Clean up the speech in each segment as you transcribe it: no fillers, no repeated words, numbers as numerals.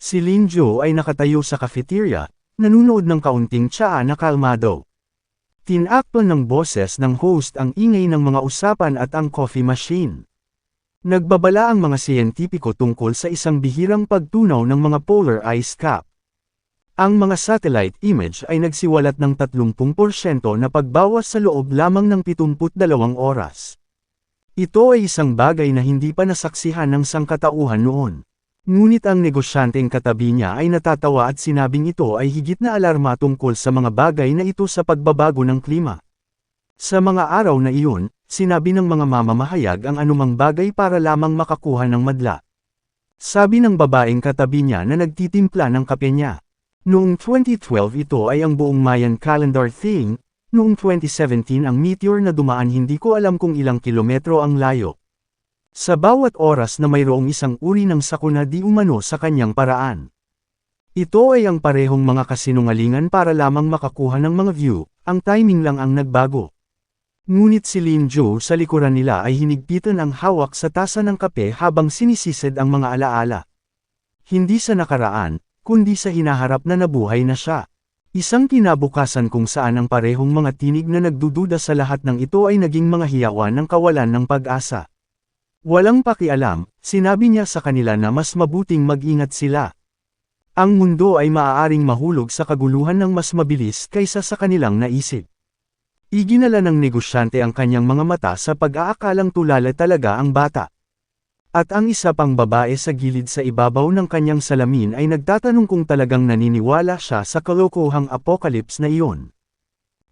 Si Lin Jo ay nakatayo sa cafeteria, nanunood ng kaunting tsaa na kalmado. Tinakpan ng boses ng host ang ingay ng mga usapan at ang coffee machine. Nagbabala ang mga siyentipiko tungkol sa isang bihirang pagtunaw ng mga polar ice cap. Ang mga satellite image ay nagsiwalat ng 30% na pagbawas sa loob lamang ng 72 oras. Ito ay isang bagay na hindi pa nasaksihan ng sangkatauhan noon. Ngunit ang negosyanteng katabi niya ay natatawa at sinabing ito ay higit na alarma tungkol sa mga bagay na ito sa pagbabago ng klima. Sa mga araw na iyon, sinabi ng mga mamamahayag ang anumang bagay para lamang makakuha ng madla. Sabi ng babaeng katabi niya na nagtitimpla ng kape niya. Noong 2012 ito ay ang buong Mayan calendar thing, noong 2017 ang meteor na dumaan hindi ko alam kung ilang kilometro ang layo. Sa bawat oras na mayroong isang uri ng sakuna di umano sa kanyang paraan. Ito ay ang parehong mga kasinungalingan para lamang makakuha ng mga view, ang timing lang ang nagbago. Ngunit si Lin Jo sa likuran nila ay hinigpitan ang hawak sa tasa ng kape habang sinisisid ang mga alaala. Hindi sa nakaraan, kundi sa hinaharap na nabuhay na siya. Isang kinabukasan kung saan ang parehong mga tinig na nagdududa sa lahat ng ito ay naging mga hiyawan ng kawalan ng pag-asa. Walang pakialam, sinabi niya sa kanila na mas mabuting mag-ingat sila. Ang mundo ay maaaring mahulog sa kaguluhan ng mas mabilis kaysa sa kanilang naisip. Iginala ng negosyante ang kanyang mga mata sa pag-aakalang tulala talaga ang bata. At ang isa pang babae sa gilid sa ibabaw ng kanyang salamin ay nagtatanong kung talagang naniniwala siya sa kalokohang apocalypse na iyon.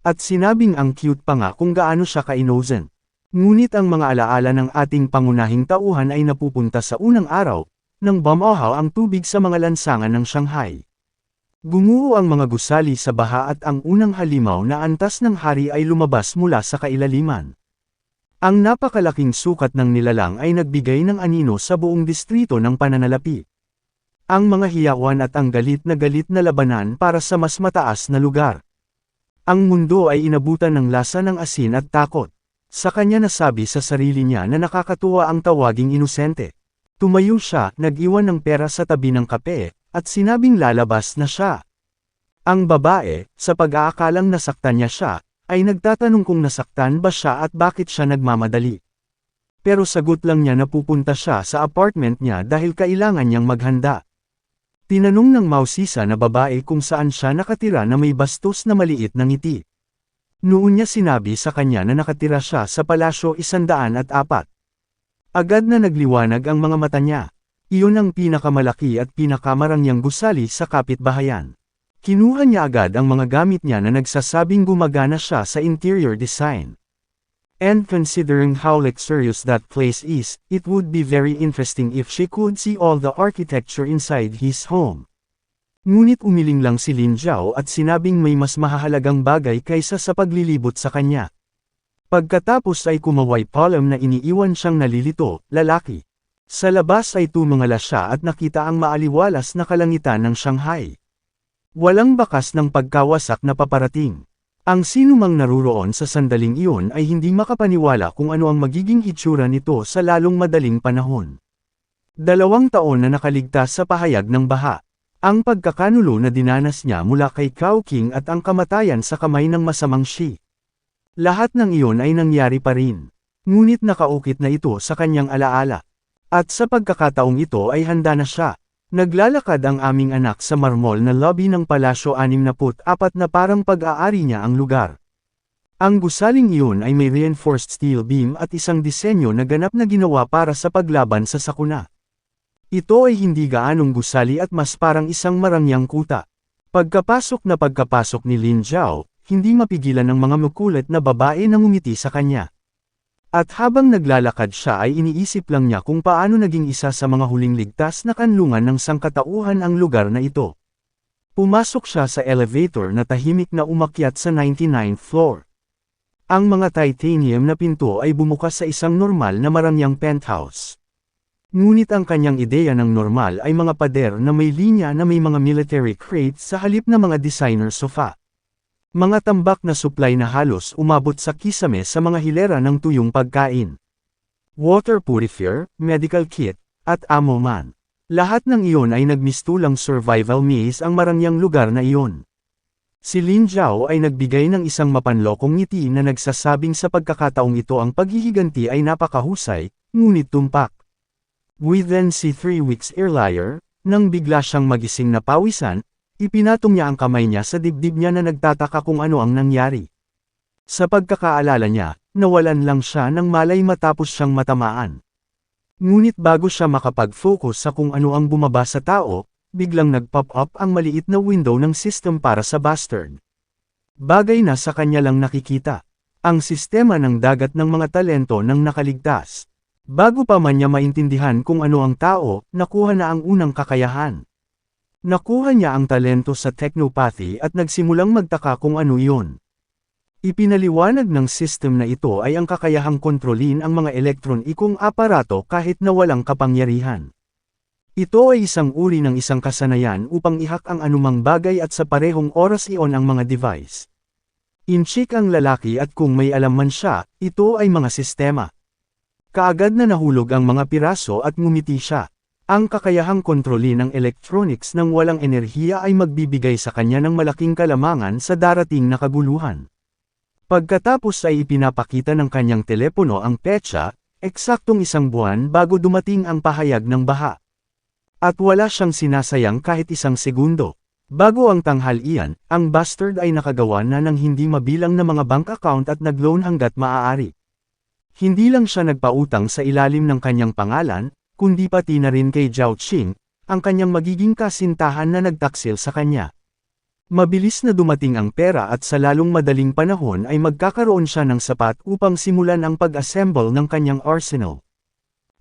At sinabing ang cute pa nga kung gaano siya ka-innocent. Ngunit ang mga alaala ng ating pangunahing tauhan ay napupunta sa unang araw, nang bumahaw ang tubig sa mga lansangan ng Shanghai. Gumuho ang mga gusali sa baha at ang unang halimaw na antas ng hari ay lumabas mula sa kailaliman. Ang napakalaking sukat ng nilalang ay nagbigay ng anino sa buong distrito ng pananalapi. Ang mga hiyawan at ang galit na labanan para sa mas mataas na lugar. Ang mundo ay inabutan ng lasa ng asin at takot. Sa kanya nasabi sa sarili niya na nakakatuwa ang tawaging inosente. Tumayo siya, nag-iwan ng pera sa tabi ng kape, at sinabing lalabas na siya. Ang babae, sa pag-aakalang nasaktan niya siya, ay nagtatanong kung nasaktan ba siya at bakit siya nagmamadali. Pero sagot lang niya na pupunta siya sa apartment niya dahil kailangan niyang maghanda. Tinanong ng mausisa na babae kung saan siya nakatira na may bastos na maliit na ngiti. Noon niya sinabi sa kanya na nakatira siya sa Palasyo 104. Agad na nagliwanag ang mga mata niya. Iyon ang pinakamalaki at pinakamarangyang gusali sa kapitbahayan. Kinuha niya agad ang mga gamit niya na nagsasabing gumagana siya sa interior design. And considering how luxurious that place is, it would be very interesting if she could see all the architecture inside his home. Ngunit umiling lang si Lin Zhao at sinabing may mas mahahalagang bagay kaysa sa paglilibot sa kanya. Pagkatapos ay kumaway palm na iniiwan siyang nalilito, lalaki. Sa labas ay tumingala siya at nakita ang maaliwalas na kalangitan ng Shanghai. Walang bakas ng pagkawasak na paparating. Ang sinumang naruroon sa sandaling iyon ay hindi makapaniwala kung ano ang magiging itsura nito sa lalong madaling panahon. 2 taon na nakaligtas sa pahayag ng baha. Ang pagkakanulo na dinanas niya mula kay Cao King at ang kamatayan sa kamay ng masamang Shi. Lahat ng iyon ay nangyari pa rin. Ngunit nakaukit na ito sa kanyang alaala. At sa pagkakataong ito ay handa na siya. Naglalakad ang aming anak sa marmol na lobby ng Palasyo 64 na parang pag-aari niya ang lugar. Ang gusaling iyon ay may reinforced steel beam at isang disenyo na ganap na ginawa para sa paglaban sa sakuna. Ito ay hindi gaanong gusali at mas parang isang marangyang kuta. Pagkapasok ni Lin Zhao, hindi mapigilan ng mga makulit na babae na ngumiti sa kanya. At habang naglalakad siya ay iniisip lang niya kung paano naging isa sa mga huling ligtas na kanlungan ng sangkatauhan ang lugar na ito. Pumasok siya sa elevator na tahimik na umakyat sa 99th floor. Ang mga titanium na pinto ay bumukas sa isang normal na marangyang penthouse. Ngunit ang kanyang ideya ng normal ay mga pader na may linya na may mga military crates sa halip na mga designer sofa. Mga tambak na supply na halos umabot sa kisame sa mga hilera ng tuyong pagkain. Water purifier, medical kit, at ammo man. Lahat ng iyon ay nagmistulang survival maze ang marangyang lugar na iyon. Si Lin Zhao ay nagbigay ng isang mapanlokong ngiti na nagsasabing sa pagkakataong ito ang paghihiganti ay napakahusay, ngunit tumpak. Within 3 weeks earlier, nang bigla siyang magising na pawisan, ipinatong niya ang kamay niya sa dibdib niya na nagtataka kung ano ang nangyari. Sa pagkakaalala niya, nawalan lang siya ng malay matapos siyang matamaan. Ngunit bago siya makapag-focus sa kung ano ang bumaba sa tao, biglang nag-pop up ang maliit na window ng system para sa bastard. Bagay na sa kanya lang nakikita. Ang sistema ng dagat ng mga talento ng nakaligtas. Bago pa man niya maintindihan kung ano ang tao, nakuha na ang unang kakayahan. Nakuha niya ang talento sa technopathy at nagsimulang magtaka kung ano iyon. Ipinaliwanag ng system na ito ay ang kakayahang kontrolin ang mga elektronikong aparato kahit na walang kapangyarihan. Ito ay isang uri ng isang kasanayan upang ihak ang anumang bagay at sa parehong oras iyon ang mga device. Inchik ang lalaki at kung may alam man siya, ito ay mga sistema. Kaagad na nahulog ang mga piraso at ngumiti siya. Ang kakayahang kontrolin ng electronics ng walang enerhiya ay magbibigay sa kanya ng malaking kalamangan sa darating na kaguluhan. Pagkatapos ay ipinapakita ng kanyang telepono ang petsa, eksaktong 1 buwan bago dumating ang pahayag ng baha. At wala siyang sinasayang kahit 1 segundo. Bago ang tanghalian, ang bastard ay nakagawa na ng hindi mabilang na mga bank account at nag-loan hanggat maaari. Hindi lang siya nagpautang sa ilalim ng kanyang pangalan, kundi pati na rin kay Zhao Qing, ang kanyang magiging kasintahan na nagtaksil sa kanya. Mabilis na dumating ang pera at sa lalong madaling panahon ay magkakaroon siya ng sapat upang simulan ang pag-assemble ng kanyang arsenal.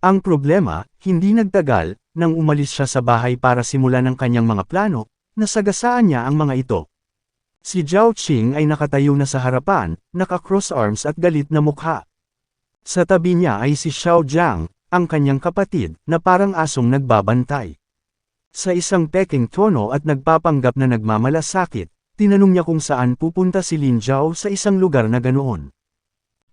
Ang problema, hindi nagtagal, nang umalis siya sa bahay para simulan ang kanyang mga plano, nasagasaan niya ang mga ito. Si Zhao Qing ay nakatayo na sa harapan, naka-cross arms at galit na mukha. Sa tabi niya ay si Xiao Jiang, ang kanyang kapatid, na parang asong nagbabantay. Sa isang peking tono at nagpapanggap na nagmamalasakit, tinanong niya kung saan pupunta si Lin Zhao sa isang lugar na ganoon.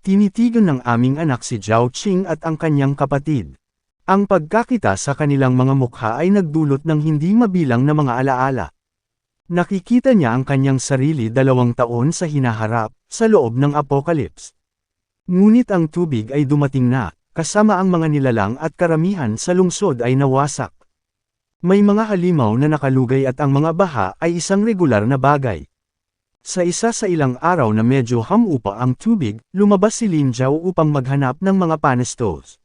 Tinitigan ng aming anak si Zhao Qing at ang kanyang kapatid. Ang pagkakita sa kanilang mga mukha ay nagdulot ng hindi mabilang na mga alaala. Nakikita niya ang kanyang sarili 2 taon sa hinaharap, sa loob ng apocalypse. Ngunit ang tubig ay dumating na, kasama ang mga nilalang at karamihan sa lungsod ay nawasak. May mga halimaw na nakalugay at ang mga baha ay isang regular na bagay. Sa isa sa ilang araw na medyo hamupa ang tubig, lumabas si Lin Zhao upang maghanap ng mga panestos.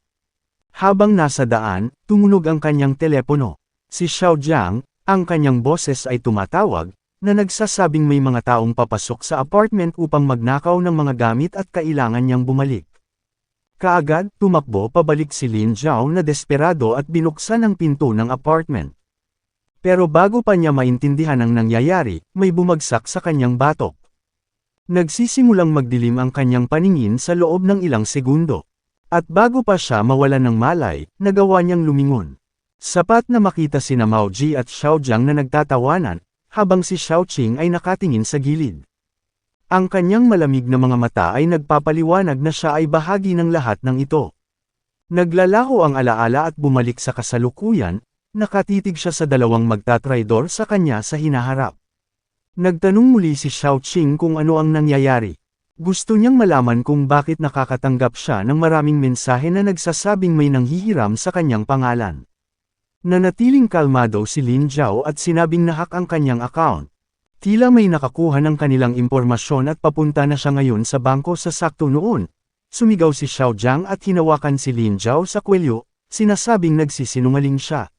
Habang nasa daan, tumunog ang kanyang telepono. Si Xiao Jiang, ang kanyang boses ay tumatawag, na nagsasabing may mga taong papasok sa apartment upang magnakaw ng mga gamit at kailangan niyang bumalik. Kaagad, tumakbo pabalik si Lin Zhao na desperado at binuksan ang pinto ng apartment. Pero bago pa niya maintindihan ang nangyayari, may bumagsak sa kanyang batok. Nagsisimulang magdilim ang kanyang paningin sa loob ng ilang segundo. At bago pa siya mawalan ng malay, nagawa niyang lumingon. Sapat na makita sina Mao Ji at Xiao Jiang na nagtatawanan, habang si Xiao Qing ay nakatingin sa gilid. Ang kanyang malamig na mga mata ay nagpapaliwanag na siya ay bahagi ng lahat ng ito. Naglalaho ang alaala at bumalik sa kasalukuyan, nakatitig siya sa 2 magtatraidor sa kanya sa hinaharap. Nagtanong muli si Xiao Qing kung ano ang nangyayari. Gusto niyang malaman kung bakit nakakatanggap siya ng maraming mensahe na nagsasabing may nanghihiram sa kanyang pangalan. Nanatiling kalmado si Lin Zhao at sinabing nahak ang kanyang account. Tila may nakakuha ng kanilang impormasyon at papunta na siya ngayon sa bangko sa sakto noon. Sumigaw si Xiao Jiang at hinawakan si Lin Zhao sa kwelyo, sinasabing nagsisinungaling siya.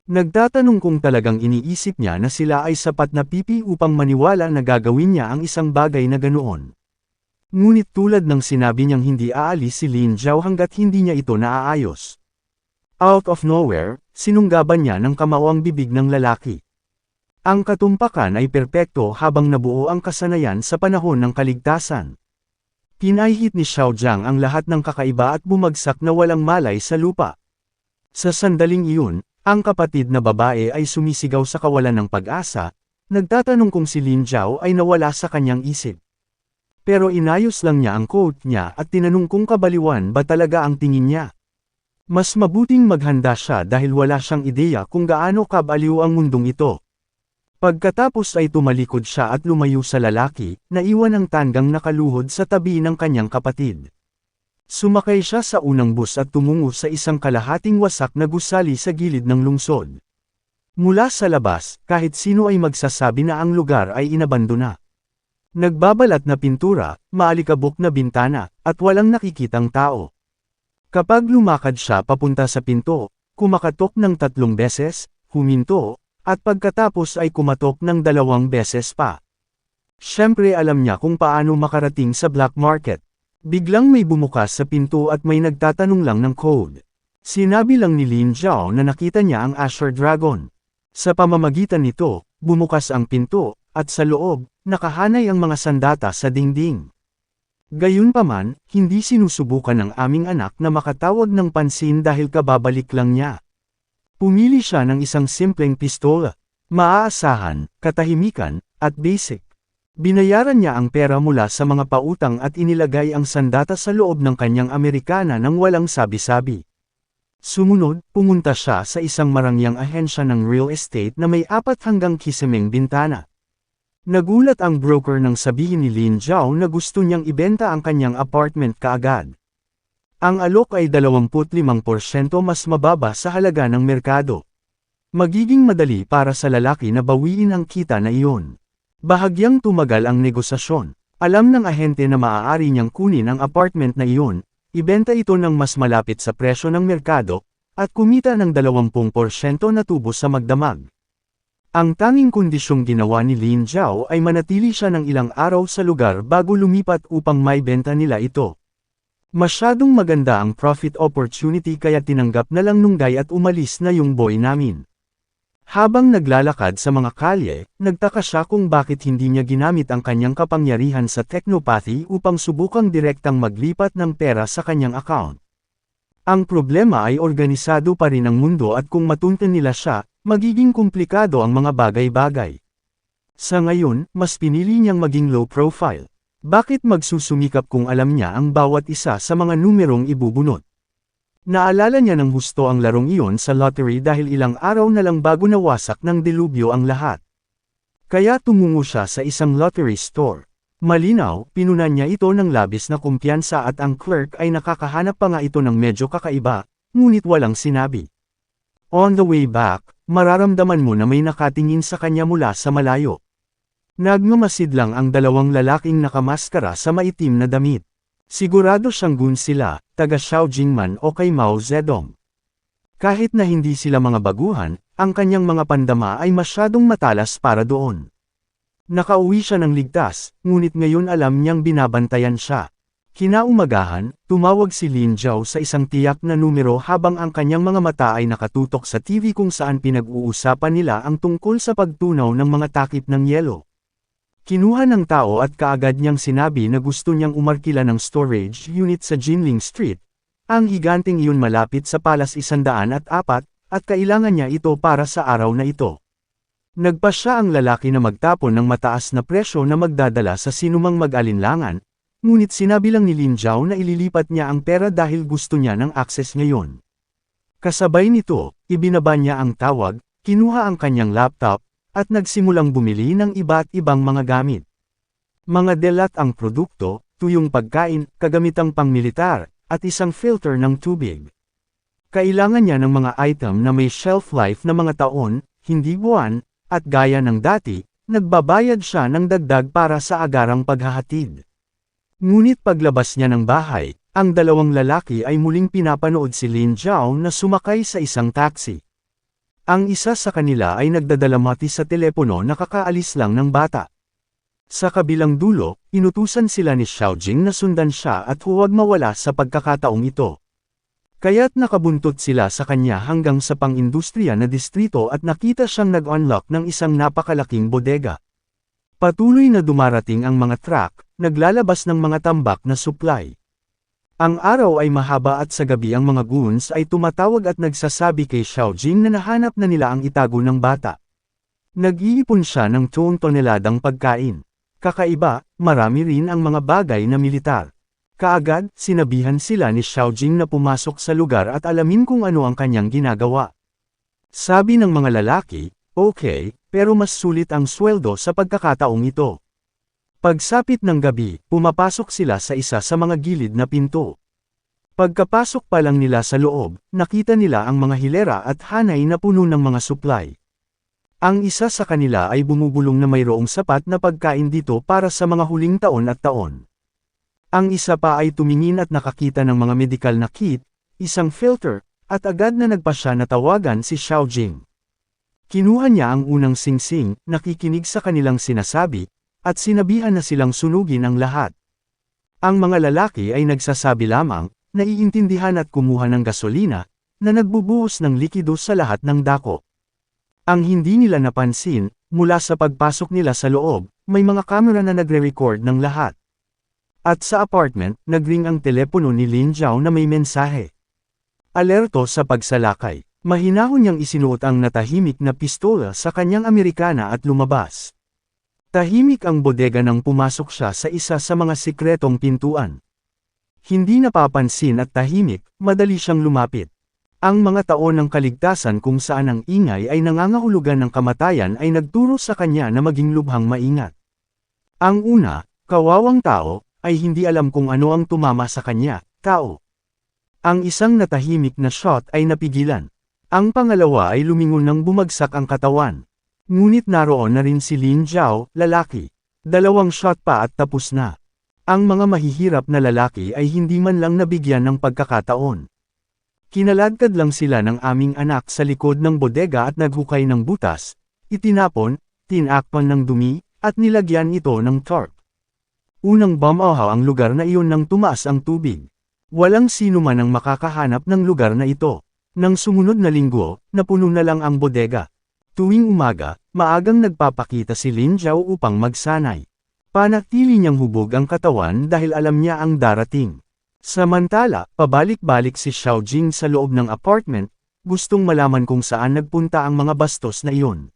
Nagtatanong kung talagang iniisip niya na sila ay sapat na pipi upang maniwala na gagawin niya ang isang bagay na ganoon. Ngunit tulad ng sinabi niyang hindi aalis si Lin Zhao hanggat hindi niya ito naaayos. Out of nowhere, sinunggaban niya ng kamao ang bibig ng lalaki. Ang katumpakan ay perpekto habang nabuo ang kasanayan sa panahon ng kaligtasan. Pinahihit ni Xiao Jiang ang lahat ng kakaiba at bumagsak na walang malay sa lupa. Sa sandaling iyon, ang kapatid na babae ay sumisigaw sa kawalan ng pag-asa, nagtatanong kung si Lin Zhao ay nawala sa kanyang isip. Pero inayos lang niya ang quote niya at tinanong kung kabaliwan ba talaga ang tingin niya. Mas mabuting maghanda siya dahil wala siyang ideya kung gaano kabaliw ang mundong ito. Pagkatapos ay tumalikod siya at lumayo sa lalaki, naiwan ang tanggang nakaluhod sa tabi ng kanyang kapatid. Sumakay siya sa unang bus at tumungo sa isang kalahating wasak na gusali sa gilid ng lungsod. Mula sa labas, kahit sino ay magsasabi na ang lugar ay inabandona. Nagbabalat na pintura, maalikabok na bintana, at walang nakikitang tao. Kapag lumakad siya papunta sa pinto, kumakatok ng 3 beses, huminto, at pagkatapos ay kumatok ng 2 beses pa. Siyempre alam niya kung paano makarating sa black market. Biglang may bumukas sa pinto at may nagtatanong lang ng code. Sinabi lang ni Lin Zhao na nakita niya ang Azure Dragon. Sa pamamagitan nito, bumukas ang pinto, at sa loob, nakahanay ang mga sandata sa dingding. Gayunpaman, hindi sinusubukan ng aming anak na makatawag ng pansin dahil kababalik lang niya. Pumili siya ng isang simpleng pistola. Maaasahan, katahimikan, at basic. Binayaran niya ang pera mula sa mga pautang at inilagay ang sandata sa loob ng kanyang Amerikana nang walang sabi-sabi. Sumunod, pumunta siya sa isang marangyang ahensya ng real estate na may 4 hanggang 15 bintana. Nagulat ang broker nang sabihin ni Lin Zhao na gusto niyang ibenta ang kanyang apartment kaagad. Ang alok ay 25% mas mababa sa halaga ng merkado. Magiging madali para sa lalaki na bawiin ang kita na iyon. Bahagyang tumagal ang negosasyon. Alam ng ahente na maaari niyang kunin ang apartment na iyon, ibenta ito ng mas malapit sa presyo ng merkado, at kumita ng 20% na tubo sa magdamag. Ang tanging kondisyong ginawa ni Lin Zhao ay manatili siya ng ilang araw sa lugar bago lumipat upang maibenta nila ito. Masyadong maganda ang profit opportunity kaya tinanggap na lang nung guy at umalis na yung boy namin. Habang naglalakad sa mga kalye, nagtaka siya kung bakit hindi niya ginamit ang kanyang kapangyarihan sa technopathy upang subukang direktang maglipat ng pera sa kanyang account. Ang problema ay organisado pa rin ang mundo at kung matuntan nila siya, magiging komplikado ang mga bagay-bagay. Sa ngayon, mas pinili niyang maging low profile. Bakit magsusumikap kung alam niya ang bawat isa sa mga numerong ibubunot? Naalala niya ng husto ang larong iyon sa lottery dahil ilang araw na lang bago nawasak ng delubyo ang lahat. Kaya tumungo siya sa isang lottery store. Malinaw, pinunan niya ito ng labis na kumpiyansa at ang clerk ay nakakahanap pa nga ito ng medyo kakaiba, ngunit walang sinabi. On the way back, mararamdaman mo na may nakatingin sa kanya mula sa malayo. Nagmamasid lang ang 2 lalaking nakamaskara sa maitim na damit. Sigurado siyang gun sila, taga Xiaojing man o kay Mao Zedong. Kahit na hindi sila mga baguhan, ang kanyang mga pandama ay masyadong matalas para doon. Nakauwi siya ng ligtas, ngunit ngayon alam niyang binabantayan siya. Kinaumagahan, tumawag si Lin Zhao sa isang tiyak na numero habang ang kanyang mga mata ay nakatutok sa TV kung saan pinag-uusapan nila ang tungkol sa pagtunaw ng mga takip ng yelo. Kinuha ng tao at kaagad niyang sinabi na gusto niyang umarkila ng storage unit sa Jinling Street. Ang higanting iyon malapit sa Palas 104 at kailangan niya ito para sa araw na ito. Nagpasya ang lalaki na magtapon ng mataas na presyo na magdadala sa sinumang mag-alinlangan, ngunit sinabi lang ni Lin Zhao na ililipat niya ang pera dahil gusto niya ng access ngayon. Kasabay nito, ibinaba niya ang tawag, kinuha ang kanyang laptop, at nagsimulang bumili ng iba't ibang mga gamit. Mga delat ang produkto, tuyong pagkain, kagamitang pangmilitar, at isang filter ng tubig. Kailangan niya ng mga item na may shelf life na mga taon, hindi buwan, at gaya ng dati, nagbabayad siya ng dagdag para sa agarang paghahatid. Ngunit paglabas niya ng bahay, ang 2 lalaki ay muling pinapanood si Lin Zhao na sumakay sa isang taxi. Ang isa sa kanila ay nagdadalamati sa telepono na kakaalis lang ng bata. Sa kabilang dulo, inutusan sila ni Xiaojing na sundan siya at huwag mawala sa pagkakataong ito. Kaya't nakabuntot sila sa kanya hanggang sa pang-industriya na distrito at nakita siyang nag-unlock ng isang napakalaking bodega. Patuloy na dumarating ang mga truck, naglalabas ng mga tambak na supply. Ang araw ay mahaba at sa gabi ang mga goons ay tumatawag at nagsasabi kay Xiaojing na nahanap na nila ang itago ng bata. Nag-iipon siya ng 2 toneladang pagkain. Kakaiba, marami rin ang mga bagay na militar. Kaagad, sinabihan sila ni Xiaojing na pumasok sa lugar at alamin kung ano ang kanyang ginagawa. Sabi ng mga lalaki, okay, pero mas sulit ang sweldo sa pagkakataong ito. Pagsapit ng gabi, pumapasok sila sa isa sa mga gilid na pinto. Pagkapasok pa lang nila sa loob, nakita nila ang mga hilera at hanay na puno ng mga supply. Ang isa sa kanila ay bumubulong na mayroong sapat na pagkain dito para sa mga huling taon at taon. Ang isa pa ay tumingin at nakakita ng mga medical na kit, isang filter, at agad na nagpasya na tawagan si Xiaojing. Kinuha niya ang unang singsing, nakikinig sa kanilang sinasabi, at sinabihan na silang sunugin ang lahat. Ang mga lalaki ay nagsasabi lamang, naiintindihan at kumuha ng gasolina, na nagbubuhos ng likido sa lahat ng dako. Ang hindi nila napansin, mula sa pagpasok nila sa loob, may mga kamera na nagre-record ng lahat. At sa apartment, nagring ang telepono ni Lin Zhao na may mensahe. Alerto sa pagsalakay. Mahinahon niyang isinuot ang natahimik na pistola sa kanyang Amerikana at lumabas. Tahimik ang bodega nang pumasok siya sa isa sa mga sikretong pintuan. Hindi napapansin at tahimik, madali siyang lumapit. Ang mga taon ng kaligtasan kung saan ang ingay ay nangangahulugan ng kamatayan ay nagturo sa kanya na maging lubhang maingat. Ang una, kawawang tao, ay hindi alam kung ano ang tumama sa kanya, tao. Ang isang natahimik na shot ay napigilan. Ang pangalawa ay lumingon nang bumagsak ang katawan. Ngunit naroon na rin si Lin Zhao, lalaki. 2 shot pa at tapos na. Ang mga mahihirap na lalaki ay hindi man lang nabigyan ng pagkakataon. Kinaladkad lang sila ng aming anak sa likod ng bodega at naghukay ng butas, itinapon, tinakpan ng dumi, at nilagyan ito ng tarp. Unang bumauhaw ang lugar na iyon nang tumaas ang tubig. Walang sino man ang makakahanap ng lugar na ito. Nang sumunod na linggo, napuno na lang ang bodega. Tuwing umaga, maagang nagpapakita si Lin Zhao upang magsanay. Panatili niyang hubog ang katawan dahil alam niya ang darating. Samantala, pabalik-balik si Xiaojing sa loob ng apartment, gustong malaman kung saan nagpunta ang mga bastos na iyon.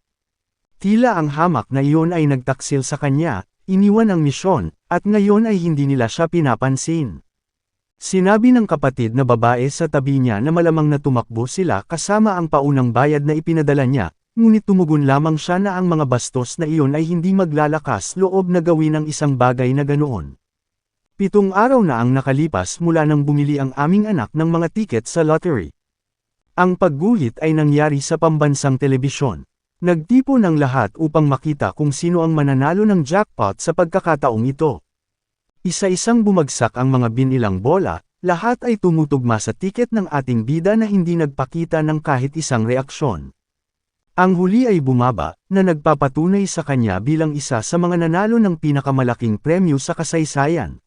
Tila ang hamak na iyon ay nagtaksil sa kanya, iniwan ang misyon, at ngayon ay hindi nila siya pinapansin. Sinabi ng kapatid na babae sa tabi niya na malamang na tumakbo sila kasama ang paunang bayad na ipinadala niya, ngunit tumugon lamang siya na ang mga bastos na iyon ay hindi maglalakas loob na gawin ang isang bagay na ganoon. 7 araw na ang nakalipas mula nang bumili ang aming anak ng mga tiket sa lottery. Ang pagguhit ay nangyari sa pambansang telebisyon. Nagtipon ang lahat upang makita kung sino ang mananalo ng jackpot sa pagkakataong ito. Isa-isang bumagsak ang mga binilang bola, lahat ay tumutugma sa tiket ng ating bida na hindi nagpakita ng kahit isang reaksyon. Ang huli ay bumaba, na nagpapatunay sa kanya bilang isa sa mga nanalo ng pinakamalaking premyo sa kasaysayan.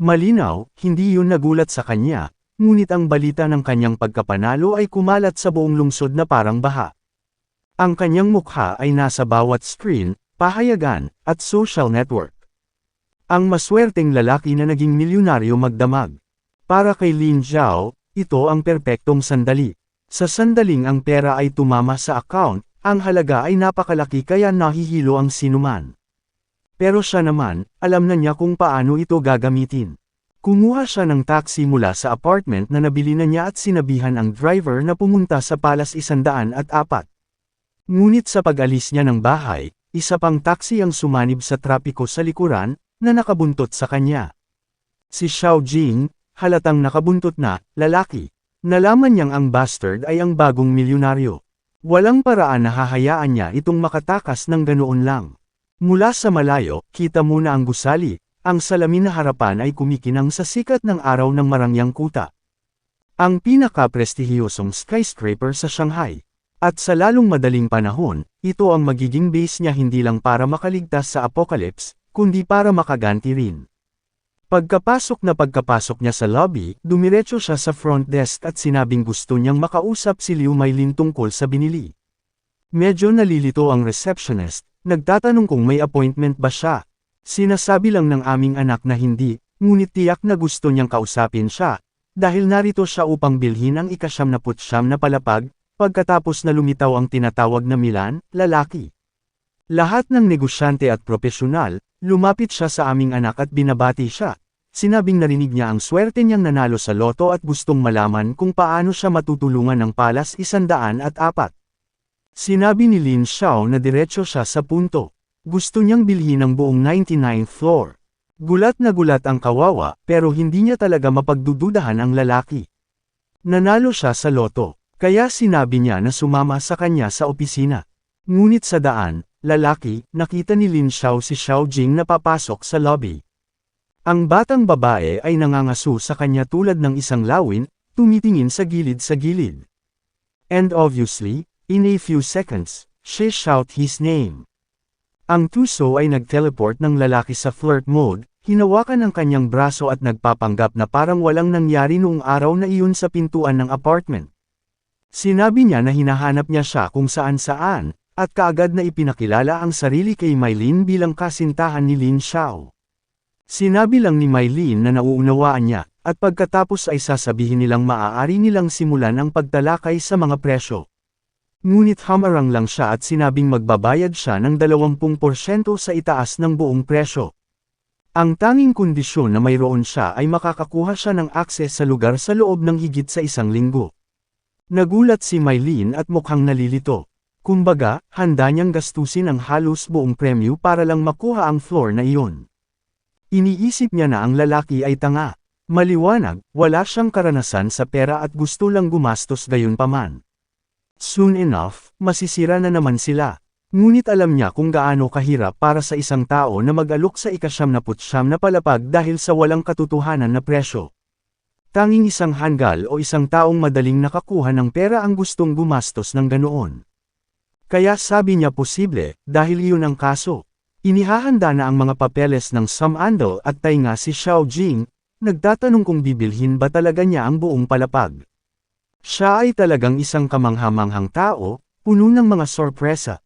Malinaw, hindi yun nagulat sa kanya, ngunit ang balita ng kanyang pagkapanalo ay kumalat sa buong lungsod na parang baha. Ang kanyang mukha ay nasa bawat screen, pahayagan, at social network. Ang maswerteng lalaki na naging milyonaryo magdamag. Para kay Lin Zhao, ito ang perpektong sandali. Sa sandaling ang pera ay tumama sa account, ang halaga ay napakalaki kaya nahihilo ang sinuman. Pero siya naman, alam na niya kung paano ito gagamitin. Kumuha siya ng taxi mula sa apartment na nabili na niya at sinabihan ang driver na pumunta sa Palas 104. Ngunit sa pag-alis niya ng bahay, isa pang taxi ang sumanib sa trapiko sa likuran, na nakabuntot sa kanya. Si Xiaojing, halatang nakabuntot na, lalaki. Nalaman niyang ang bastard ay ang bagong milyonaryo. Walang paraan na hahayaan niya itong makatakas ng ganoon lang. Mula sa malayo, kita muna ang gusali, ang salamin na harapan ay kumikinang sa sikat ng araw ng Marangyang Kuta. Ang pinaka-prestihiyosong skyscraper sa Shanghai. At sa lalong madaling panahon, ito ang magiging base niya hindi lang para makaligtas sa apocalypse, kundi para makaganti rin. Pagkapasok niya sa lobby, dumiretso siya sa front desk at sinabing gusto niyang makausap si Liu Mailin tungkol sa binili. Medyo nalilito ang receptionist, nagtatanong kung may appointment ba siya. Sinasabi lang ng aming anak na hindi, ngunit tiyak na gusto niyang kausapin siya, dahil narito siya upang bilhin ang ika-79 na palapag, pagkatapos na lumitaw ang tinatawag na Milan, lalaki. Lahat ng negosyante at propesyonal, lumapit siya sa aming anak at binabati siya. sinabing narinig niya ang swerte niyang nanalo sa loto at gustong malaman kung paano siya matutulungan ng Palas 104. Sinabi ni Lin Xiao na diretso siya sa punto. Gusto niyang bilhin ang buong 99th floor. Gulat na gulat ang kawawa, pero hindi niya talaga mapagdududahan ang lalaki. Nanalo siya sa loto, kaya sinabi niya na sumama sa kanya sa opisina. Ngunit sa daan, lalaki, nakita ni Lin Xiao si Xiao Jing na papasok sa lobby. Ang batang babae ay nangangaso sa kanya tulad ng isang lawin, tumitingin sa gilid. And obviously, in a few seconds, she shout his name. Ang tuso ay nag-teleport ng lalaki sa flirt mode, hinawakan ang kanyang braso at nagpapanggap na parang walang nangyari noong araw na iyon sa pintuan ng apartment. Sinabi niya na hinahanap niya siya kung saan-saan, at kaagad na ipinakilala ang sarili kay Mylene bilang kasintahan ni Lin Xiao. Sinabi lang ni Mylene na nauunawaan niya, at pagkatapos ay sasabihin nilang maaari nilang simulan ang pagtalakay sa mga presyo. Ngunit hamarang lang siya at sinabing magbabayad siya ng 20% sa itaas ng buong presyo. Ang tanging kondisyon na mayroon siya ay makakakuha siya ng akses sa lugar sa loob ng higit sa 1 linggo. Nagulat si Mylene at mukhang nalilito. Kumbaga, handa niyang gastusin ang halos buong premyo para lang makuha ang floor na iyon. Iniisip niya na ang lalaki ay tanga. Maliwanag, wala siyang karanasan sa pera at gusto lang gumastos gayunpaman. Soon enough, masisira na naman sila. Ngunit alam niya kung gaano kahirap para sa isang tao na mag-alok sa ika-99 na palapag dahil sa walang katotohanan na presyo. Tanging isang hanggal o isang taong madaling nakakuha ng pera ang gustong gumastos ng ganoon. Kaya sabi niya posible, dahil iyon ang kaso. Inihahanda na ang mga papeles ng Sam Andal at tainga si Xiao Jing, nagtatanong kung bibilhin ba talaga niya ang buong palapag. Siya ay talagang isang kamanghamanghang tao, puno ng mga sorpresa.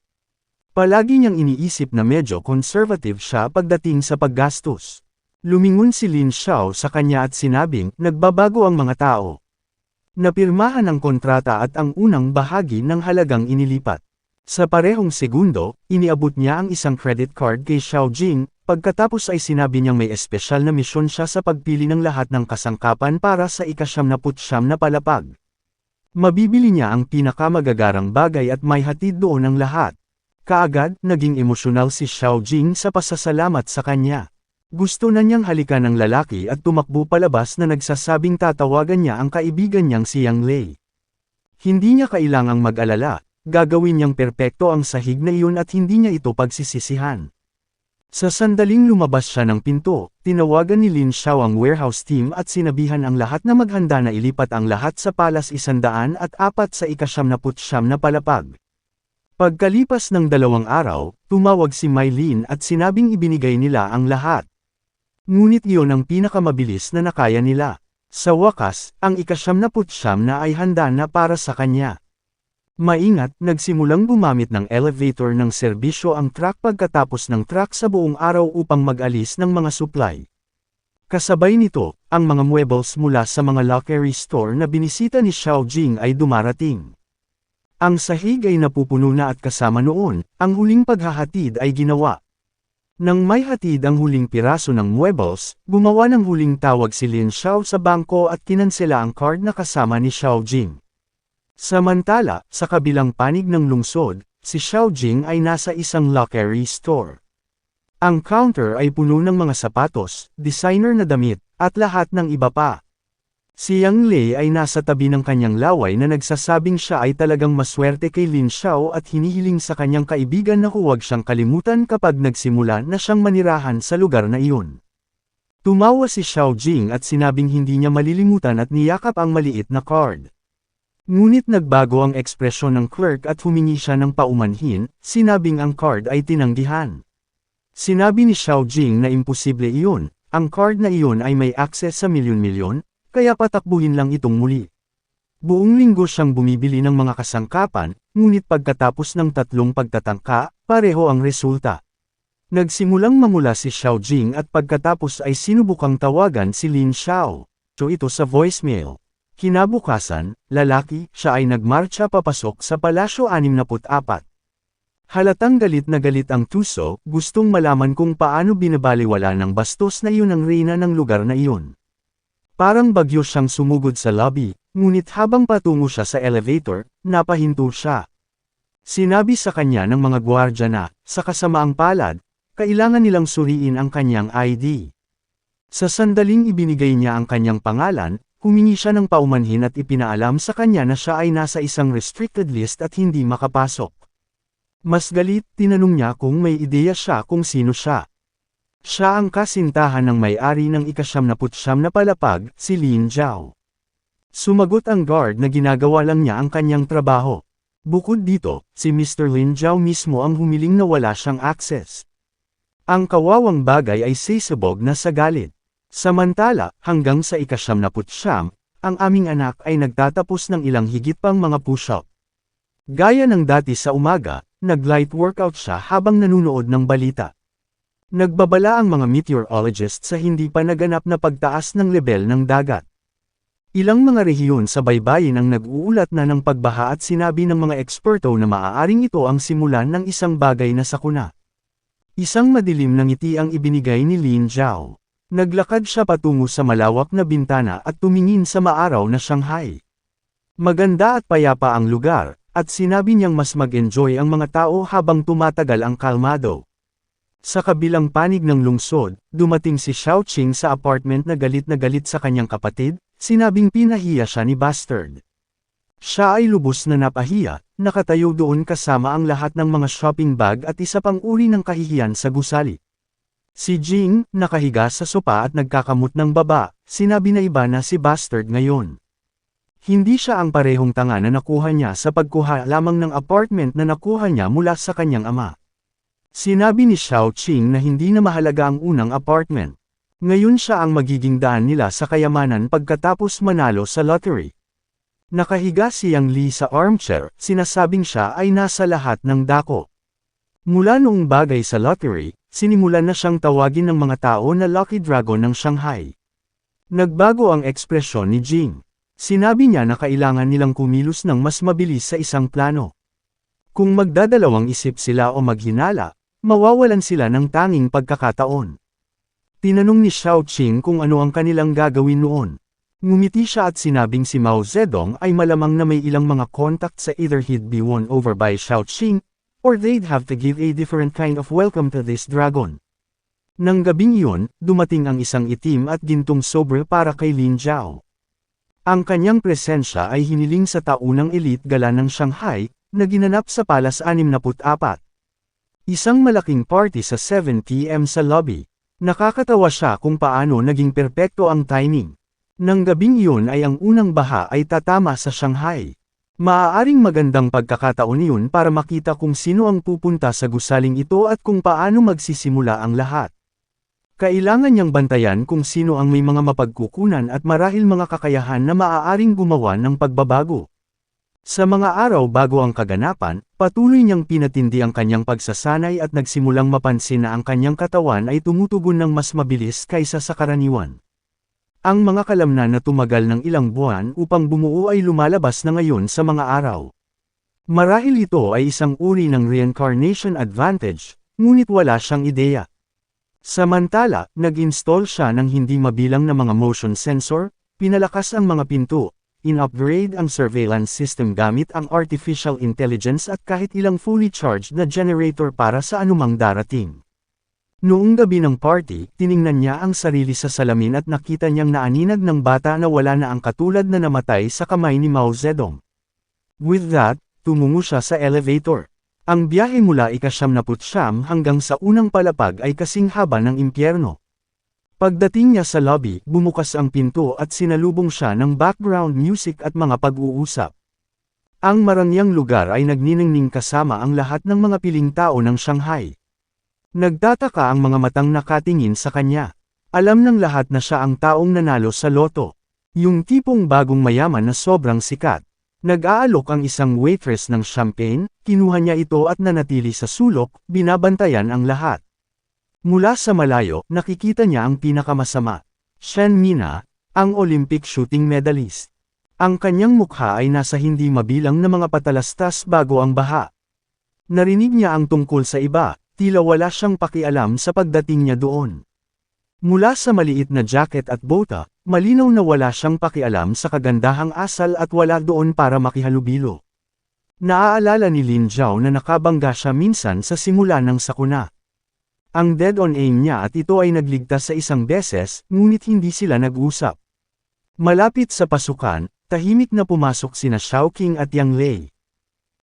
Palagi niyang iniisip na medyo conservative siya pagdating sa paggastos. Lumingon si Lin Xiao sa kanya at sinabing, nagbabago ang mga tao. Napirmahan ang kontrata at ang unang bahagi ng halagang inilipat. Sa parehong segundo, iniabot niya ang isang credit card kay Xiao Jing, pagkatapos ay sinabi niyang may espesyal na misyon siya sa pagpili ng lahat ng kasangkapan para sa ika-99 na palapag. Mabibili niya ang pinakamagagarang bagay at may hatid doon ang lahat. Kaagad, naging emosyonal si Xiao Jing sa pasasalamat sa kanya. Gusto na niyang halikan ng lalaki at tumakbo palabas na nagsasabing tatawagan niya ang kaibigan niyang si Yang Lei. Hindi niya kailangang mag-alala. Gagawin niyang perpekto ang sahig na iyon at hindi niya ito pagsisisihan. Sa sandaling lumabas siya ng pinto, tinawagan ni Lin Xiao ang warehouse team at sinabihan ang lahat na maghanda na ilipat ang lahat sa Palas 104 sa ika-99 na palapag. Pagkalipas ng 2 araw, tumawag si Mylene at sinabing ibinigay nila ang lahat. Ngunit iyon ang pinakamabilis na nakaya nila. Sa wakas, ang ika-99 na ay handa na para sa kanya. Maingat, nagsimulang gumamit ng elevator ng serbisyo ang truck pagkatapos ng truck sa buong araw upang mag-alis ng mga supply. Kasabay nito, ang mga muebles mula sa mga luxury store na binisita ni Xiao Jing ay dumarating. Ang sahig ay napupuno na at kasama noon, ang huling paghahatid ay ginawa. Nang may hatid ang huling piraso ng muebles, gumawa ng huling tawag si Lin Xiao sa bangko at kinansela ang card na kasama ni Xiao Jing. Samantala, sa kabilang panig ng lungsod, si Xiao Jing ay nasa isang luxury store. Ang counter ay puno ng mga sapatos, designer na damit, at lahat ng iba pa. Si Yang Lei ay nasa tabi ng kanyang laway na nagsasabing siya ay talagang maswerte kay Lin Xiao at hinihiling sa kanyang kaibigan na huwag siyang kalimutan kapag nagsimula na siyang manirahan sa lugar na iyon. Tumawa si Xiao Jing at sinabing hindi niya malilimutan at niyakap ang maliit na card. Ngunit nagbago ang ekspresyon ng clerk at humingi siya ng paumanhin, sinabing ang card ay tinanggihan. Sinabi ni Xiao Jing na imposible iyon, ang card na iyon ay may access sa milyon-milyon, kaya patakbuhin lang itong muli. Buong linggo siyang bumibili ng mga kasangkapan, ngunit pagkatapos ng 3 pagtatangka, pareho ang resulta. Nagsimulang mamula si Xiao Jing at pagkatapos ay sinubukang tawagan si Lin Xiao. So ito sa voicemail. Kinabukasan, lalaki, siya ay nagmarcha papasok sa Palasyo 64. Halatang galit na galit ang Tuso, gustong malaman kung paano binabaliwala ng bastos na iyon ang reyna ng lugar na iyon. Parang bagyo siyang sumugod sa lobby, ngunit habang patungo siya sa elevator, napahinto siya. Sinabi sa kanya ng mga gwardya na, sa kasamaang palad, kailangan nilang suriin ang kanyang ID. Sa sandaling ibinigay niya ang kanyang pangalan, humingi siya ng paumanhin at ipinaalam sa kanya na siya ay nasa isang restricted list at hindi makapasok. Mas galit, tinanong niya kung may ideya siya kung sino siya. Siya ang kasintahan ng may-ari ng ika-79 na palapag, si Lin Zhao. Sumagot ang guard na ginagawa lang niya ang kanyang trabaho. Bukod dito, si Mr. Lin Zhao mismo ang humiling na wala siyang access. Ang kawawang bagay ay sisabog na sa galit. Samantala, hanggang sa ika-79, ang aming anak ay nagtatapos ng ilang higit pang mga push-up. Gaya ng dati sa umaga, nag-light workout siya habang nanunood ng balita. Nagbabala ang mga meteorologists sa hindi pa naganap na pagtaas ng lebel ng dagat. Ilang mga rehiyon sa baybayin ang nag-uulat na ng pagbaha at sinabi ng mga eksperto na maaaring ito ang simulan ng isang bagay na sakuna. Isang madilim na ngiti ang ibinigay ni Lin Zhao. Naglakad siya patungo sa malawak na bintana at tumingin sa maaraw na Shanghai. Maganda at payapa ang lugar, at sinabi niyang mas mag-enjoy ang mga tao habang tumatagal ang kalmado. Sa kabilang panig ng lungsod, dumating si Xiaoqing sa apartment na galit sa kanyang kapatid, sinabing pinahiya siya ni Bastard. Siya ay lubos na napahiya, nakatayo doon kasama ang lahat ng mga shopping bag at isa pang uri ng kahihiyan sa gusali. Si Jing, nakahiga sa sopa at nagkakamot ng baba, sinabi na iba na si Bastard ngayon. Hindi siya ang parehong tanga na nakuha niya sa pagkuha lamang ng apartment na nakuha niya mula sa kanyang ama. Sinabi ni Xiaoqing na hindi na mahalaga ang unang apartment. Ngayon siya ang magiging daan nila sa kayamanan pagkatapos manalo sa lottery. Nakahiga si Yang Li sa armchair, sinasabing siya ay nasa lahat ng dako. Mula noong bagay sa lottery, sinimulan na siyang tawagin ng mga tao na Lucky Dragon ng Shanghai. Nagbago ang ekspresyon ni Jing. Sinabi niya na kailangan nilang kumilos ng mas mabilis sa isang plano. Kung magdadalawang isip sila o maghinala, mawawalan sila ng tanging pagkakataon. Tinanong ni Xiaoqing kung ano ang kanilang gagawin noon. Ngumiti siya at sinabing si Mao Zedong ay malamang na may ilang mga contact sa either he'd be won over by Xiaoqing, or they'd have to give a different kind of welcome to this dragon. Nang gabing iyon, dumating ang isang itim at gintong sobre para kay Lin Zhao. Ang kanyang presensya ay hiniling sa taunang elite gala ng Shanghai, na ginanap sa Palace 64. Isang malaking party sa 7 p.m. sa lobby. Nakakatawa siya kung paano naging perpekto ang timing. Nang gabing iyon ay ang unang baha ay tatama sa Shanghai. Maaaring magandang pagkakataon iyon para makita kung sino ang pupunta sa gusaling ito at kung paano magsisimula ang lahat. Kailangan niyang bantayan kung sino ang may mga mapagkukunan at marahil mga kakayahan na maaaring gumawa ng pagbabago. Sa mga araw bago ang kaganapan, patuloy niyang pinatindi ang kanyang pagsasanay at nagsimulang mapansin na ang kanyang katawan ay tumutugon ng mas mabilis kaysa sa karaniwan. Ang mga kalamnan na tumagal ng ilang buwan upang bumuo ay lumalabas na ngayon sa mga araw. Marahil ito ay isang uri ng reincarnation advantage, ngunit wala siyang ideya. Samantala, nag-install siya ng hindi mabilang na mga motion sensor, pinalakas ang mga pinto, in-upgrade ang surveillance system gamit ang artificial intelligence at kahit ilang fully charged na generator para sa anumang darating. Noong gabi ng party, tiningnan niya ang sarili sa salamin at nakita niyang naaninag ng bata na wala na ang katulad na namatay sa kamay ni Mao Zedong. With that, tumungo siya sa elevator. Ang biyahe mula ika-79 hanggang sa unang palapag ay kasing haba ng impyerno. Pagdating niya sa lobby, bumukas ang pinto at sinalubong siya ng background music at mga pag-uusap. Ang marangyang lugar ay nagniningning kasama ang lahat ng mga piling tao ng Shanghai. Nagtataka ang mga matang nakatingin sa kanya. Alam ng lahat na siya ang taong nanalo sa loto. Yung tipong bagong mayaman na sobrang sikat. Nag-aalok ang isang waitress ng champagne, kinuha niya ito at nanatili sa sulok, binabantayan ang lahat. Mula sa malayo, nakikita niya ang pinakamasama. Shen Mina, ang Olympic shooting medalist. Ang kanyang mukha ay nasa hindi mabilang na mga patalastas bago ang baha. Narinig niya ang tungkol sa iba, tila wala siyang pakialam sa pagdating niya doon. Mula sa maliit na jacket at bota, malinaw na wala siyang pakialam sa kagandahang asal at wala doon para makihalubilo. Naaalala ni Lin Zhao na nakabangga siya minsan sa simula ng sakuna. Ang dead on aim niya at ito ay nagligtas sa isang beses, ngunit hindi sila nag-usap. Malapit sa pasukan, tahimik na pumasok sina Xiaoqing at Yang Lei.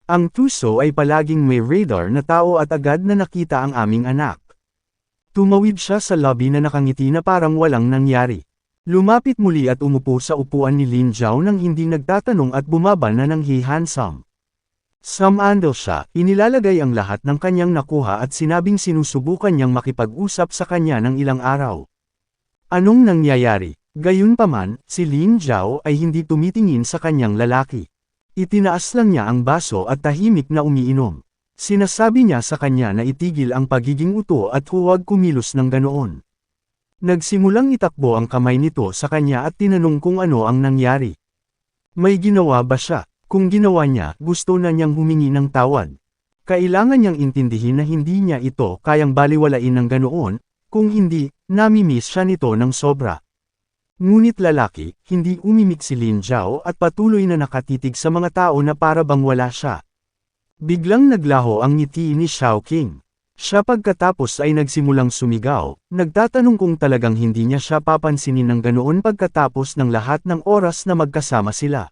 Ang tuso ay palaging may radar na tao at agad na nakita ang aming anak. Tumawid siya sa lobby na nakangiti na parang walang nangyari. Lumapit muli at umupo sa upuan ni Lin Zhao nang hindi nagtatanong at bumaba na ng He Handsome. Sumandal siya, inilalagay ang lahat ng kanyang nakuha at sinabing sinusubukan niyang makipag-usap sa kanya ng ilang araw. Anong nangyayari? Gayunpaman, si Lin Zhao ay hindi tumitingin sa kanyang lalaki. Itinaas lang niya ang baso at tahimik na umiinom. Sinasabi niya sa kanya na itigil ang pagiging uto at huwag kumilos ng ganoon. Nagsimulang itakbo ang kamay nito sa kanya at tinanong kung ano ang nangyari. May ginawa ba siya? Kung ginawa niya, gusto na niyang humingi ng tawad. Kailangan niyang intindihin na hindi niya ito kayang baliwalain ng ganoon, kung hindi, namimiss siya nito ng sobra. Ngunit lalaki, hindi umimik si Lin Zhao at patuloy na nakatitig sa mga tao na para bang wala siya. Biglang naglaho ang ngiti ni Xiaoqing. Siya pagkatapos ay nagsimulang sumigaw, nagtatanong kung talagang hindi niya siya papansinin ng ganoon pagkatapos ng lahat ng oras na magkasama sila.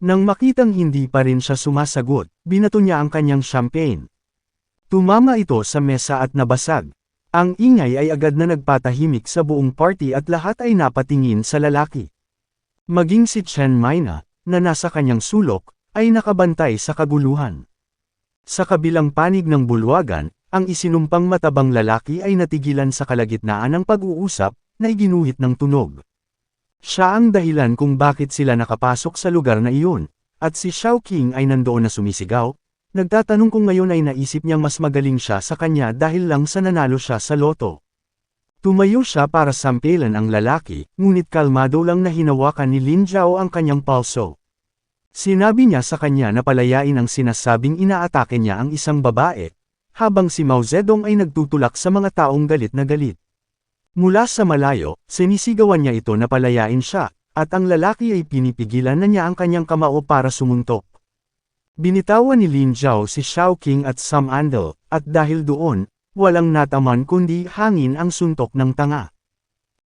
Nang makitang hindi pa rin siya sumasagot, binato niya ang kanyang champagne. Tumama ito sa mesa at nabasag. Ang ingay ay agad na nagpatahimik sa buong party at lahat ay napatingin sa lalaki. Maging si Chen Maina, na nasa kanyang sulok, ay nakabantay sa kaguluhan. Sa kabilang panig ng bulwagan, ang isinumpang matabang lalaki ay natigilan sa kalagitnaan ng pag-uusap, na iginuhit ng tunog. Siya ang dahilan kung bakit sila nakapasok sa lugar na iyon, at si Xiaoqing ay nandoon na sumisigaw. Nagtatanong kung ngayon ay naisip niyang mas magaling siya sa kanya dahil lang sa nanalo siya sa loto. Tumayo siya para sampelan ang lalaki, ngunit kalmado lang na hinawakan ni Lin Zhao ang kanyang palso. Sinabi niya sa kanya na palayain ang sinasabing inaatake niya ang isang babae, habang si Mao Zedong ay nagtutulak sa mga taong galit na galit. Mula sa malayo, sinisigawan niya ito na palayain siya, at ang lalaki ay pinipigilan na niya ang kanyang kamao para sumuntok. Binitawan ni Lin Zhao si Xiaoqing at Sumandal, at dahil doon, walang nataman kundi hangin ang suntok ng tanga.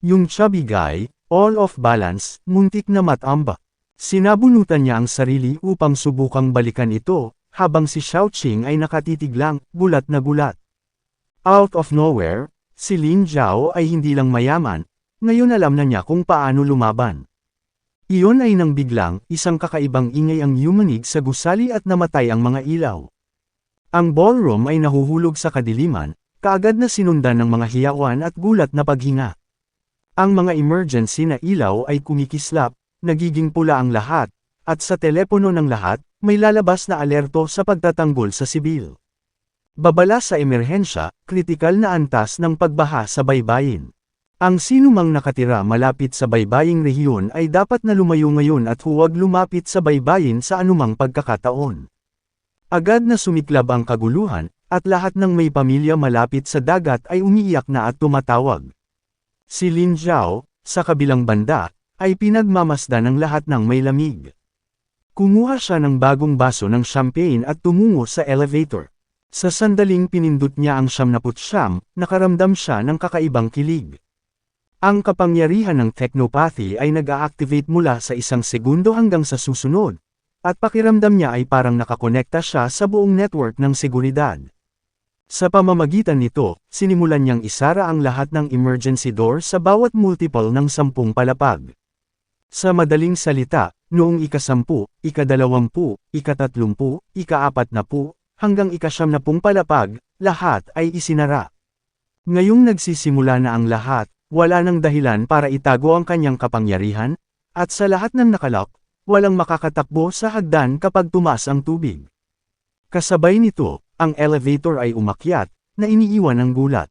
Yung chubby guy, all off balance, muntik na matamba. Sinabunutan niya ang sarili upang subukang balikan ito, habang si Xiaoqing ay nakatitig lang, gulat na gulat. Out of nowhere, si Lin Zhao ay hindi lang mayaman, ngayon alam na niya kung paano lumaban. Iyon ay nang biglang, isang kakaibang ingay ang yumanig sa gusali at namatay ang mga ilaw. Ang ballroom ay nahuhulog sa kadiliman, kaagad na sinundan ng mga hiyawan at gulat na paghinga. Ang mga emergency na ilaw ay kumikislap, nagiging pula ang lahat, at sa telepono ng lahat, may lalabas na alerto sa pagtatanggol sa sibil. Babala sa emerhensya, kritikal na antas ng pagbaha sa baybayin. Ang sinumang nakatira malapit sa baybaying rehiyon ay dapat na lumayo ngayon at huwag lumapit sa baybayin sa anumang pagkakataon. Agad na sumiklab ang kaguluhan, at lahat ng may pamilya malapit sa dagat ay umiiyak na at tumatawag. Si Lin Zhao, sa kabilang banda, ay pinagmamasdan ng lahat ng may lamig. Kumuha siya ng bagong baso ng champagne at tumungo sa elevator. Sa sandaling pinindot niya ang 79, nakaramdam siya ng kakaibang kilig. Ang kapangyarihan ng technopathy ay nag-a-activate mula sa isang segundo hanggang sa susunod, at pakiramdam niya ay parang nakakonekta siya sa buong network ng seguridad. Sa pamamagitan nito, sinimulan niyang isara ang lahat ng emergency door sa bawat multiple ng 10 palapag. Sa madaling salita, noong ika-10, ika-20, ika-30, ika-40, hanggang ika-90 palapag, lahat ay isinara. Ngayong nagsisimula na ang lahat, wala nang dahilan para itago ang kanyang kapangyarihan, at sa lahat ng nakalak, walang makakatakbo sa hagdan kapag tumaas ang tubig. Kasabay nito, ang elevator ay umakyat, na iniiwan ng gulat.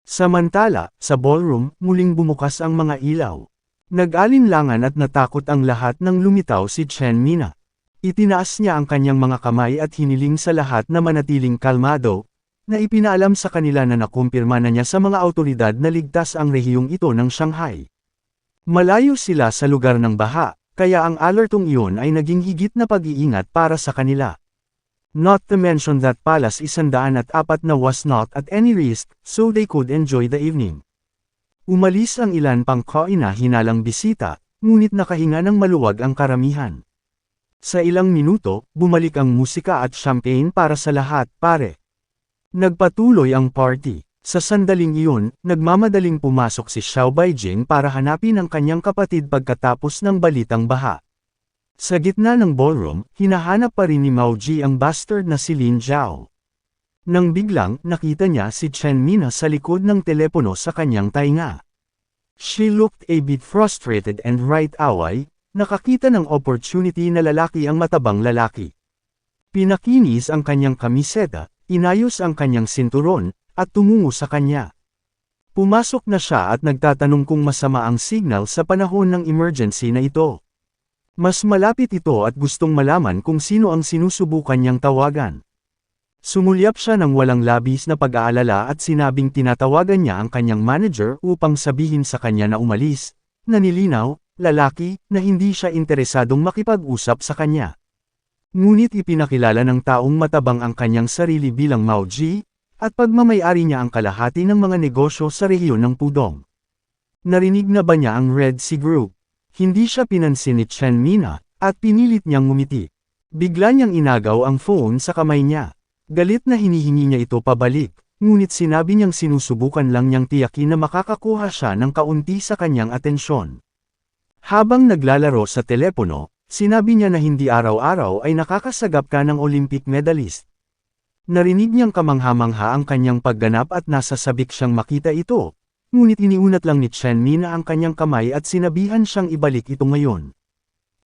Samantala, sa ballroom, muling bumukas ang mga ilaw. Nag-alinlangan at natakot ang lahat nang lumitaw si Chen Mina. Itinaas niya ang kanyang mga kamay at hiniling sa lahat na manatiling kalmado, na ipinaalam sa kanila na nakumpirma na niya sa mga awtoridad na ligtas ang rehiyong ito ng Shanghai. Malayo sila sa lugar ng baha, kaya ang alertong iyon ay naging higit na pag-iingat para sa kanila. Not to mention that Palace 104 na was not at any risk, so they could enjoy the evening. Umalis ang ilan pang kaina-hinalang bisita, ngunit nakahinga ng maluwag ang karamihan. Sa ilang minuto, bumalik ang musika at champagne para sa lahat, pare. Nagpatuloy ang party. Sa sandaling iyon, nagmamadaling pumasok si Xiao Beijing para hanapin ang kanyang kapatid pagkatapos ng balitang baha. Sa gitna ng ballroom, hinahanap pa rin ni Mao Ji ang bastard na si Lin Zhao. Nang biglang, nakita niya si Chen Mina sa likod ng telepono sa kanyang tainga. She looked a bit frustrated and right away, nakakita ng opportunity na lalaki ang matabang lalaki. Pinakinis ang kanyang kamiseta, inayos ang kanyang sinturon, at tumungo sa kanya. Pumasok na siya at nagtatanong kung masama ang signal sa panahon ng emergency na ito. Mas malapit ito at gustong malaman kung sino ang sinusubukan niyang tawagan. Sumulyap siya ng walang labis na pag-aalala at sinabing tinatawagan niya ang kanyang manager upang sabihin sa kanya na umalis, na nilinaw, lalaki, na hindi siya interesadong makipag-usap sa kanya. Ngunit ipinakilala ng taong matabang ang kanyang sarili bilang Mao Ji, at pagmamayari niya ang kalahati ng mga negosyo sa rehiyon ng Pudong. Narinig na ba niya ang Red Sea Group? Hindi siya pinansin ni Chen Mina, at pinilit niyang ngumiti. Bigla niyang inagaw ang phone sa kamay niya. Galit na hinihingi niya ito pabalik, ngunit sinabi niyang sinusubukan lang niyang tiyakin na makakakuha siya ng kaunti sa kanyang atensyon. Habang naglalaro sa telepono, sinabi niya na hindi araw-araw ay nakakasagap ka ng Olympic medalist. Narinig niyang kamangha-mangha ang kanyang pagganap at nasasabik siyang makita ito, ngunit iniunat lang ni Chen Mina ang kanyang kamay at sinabihan siyang ibalik ito ngayon.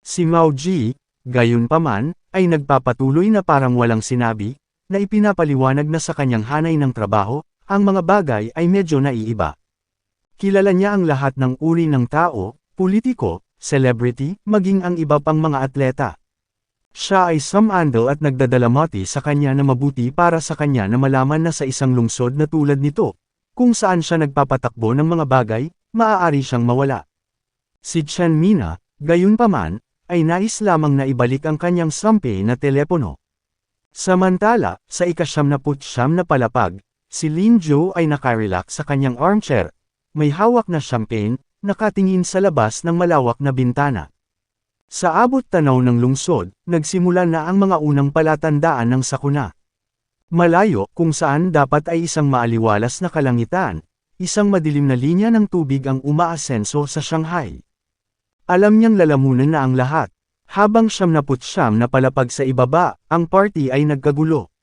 Si Mao Ji, gayunpaman, ay nagpapatuloy na parang walang sinabi, na ipinapaliwanag na sa kanyang hanay ng trabaho, ang mga bagay ay medyo naiiba. Kilala niya ang lahat ng uri ng tao, politiko, celebrity, maging ang iba pang mga atleta. Siya ay sumandal at nagdadalamati sa kanya na mabuti para sa kanya na malaman na sa isang lungsod na tulad nito, kung saan siya nagpapatakbo ng mga bagay, maaari siyang mawala. Si Chen Mina, gayunpaman, ay nais lamang na ibalik ang kanyang sampe na telepono. Samantala, sa ika-79 na palapag, si Lin Zhou ay nakarelax sa kanyang armchair, may hawak na champagne, nakatingin sa labas ng malawak na bintana. Sa abot tanaw ng lungsod, nagsimula na ang mga unang palatandaan ng sakuna. Malayo kung saan dapat ay isang maaliwalas na kalangitan, isang madilim na linya ng tubig ang umaasenso sa Shanghai. Alam niyang lalamunan na ang lahat. Habang 79 na palapag sa ibaba, ang party ay nagkagulo.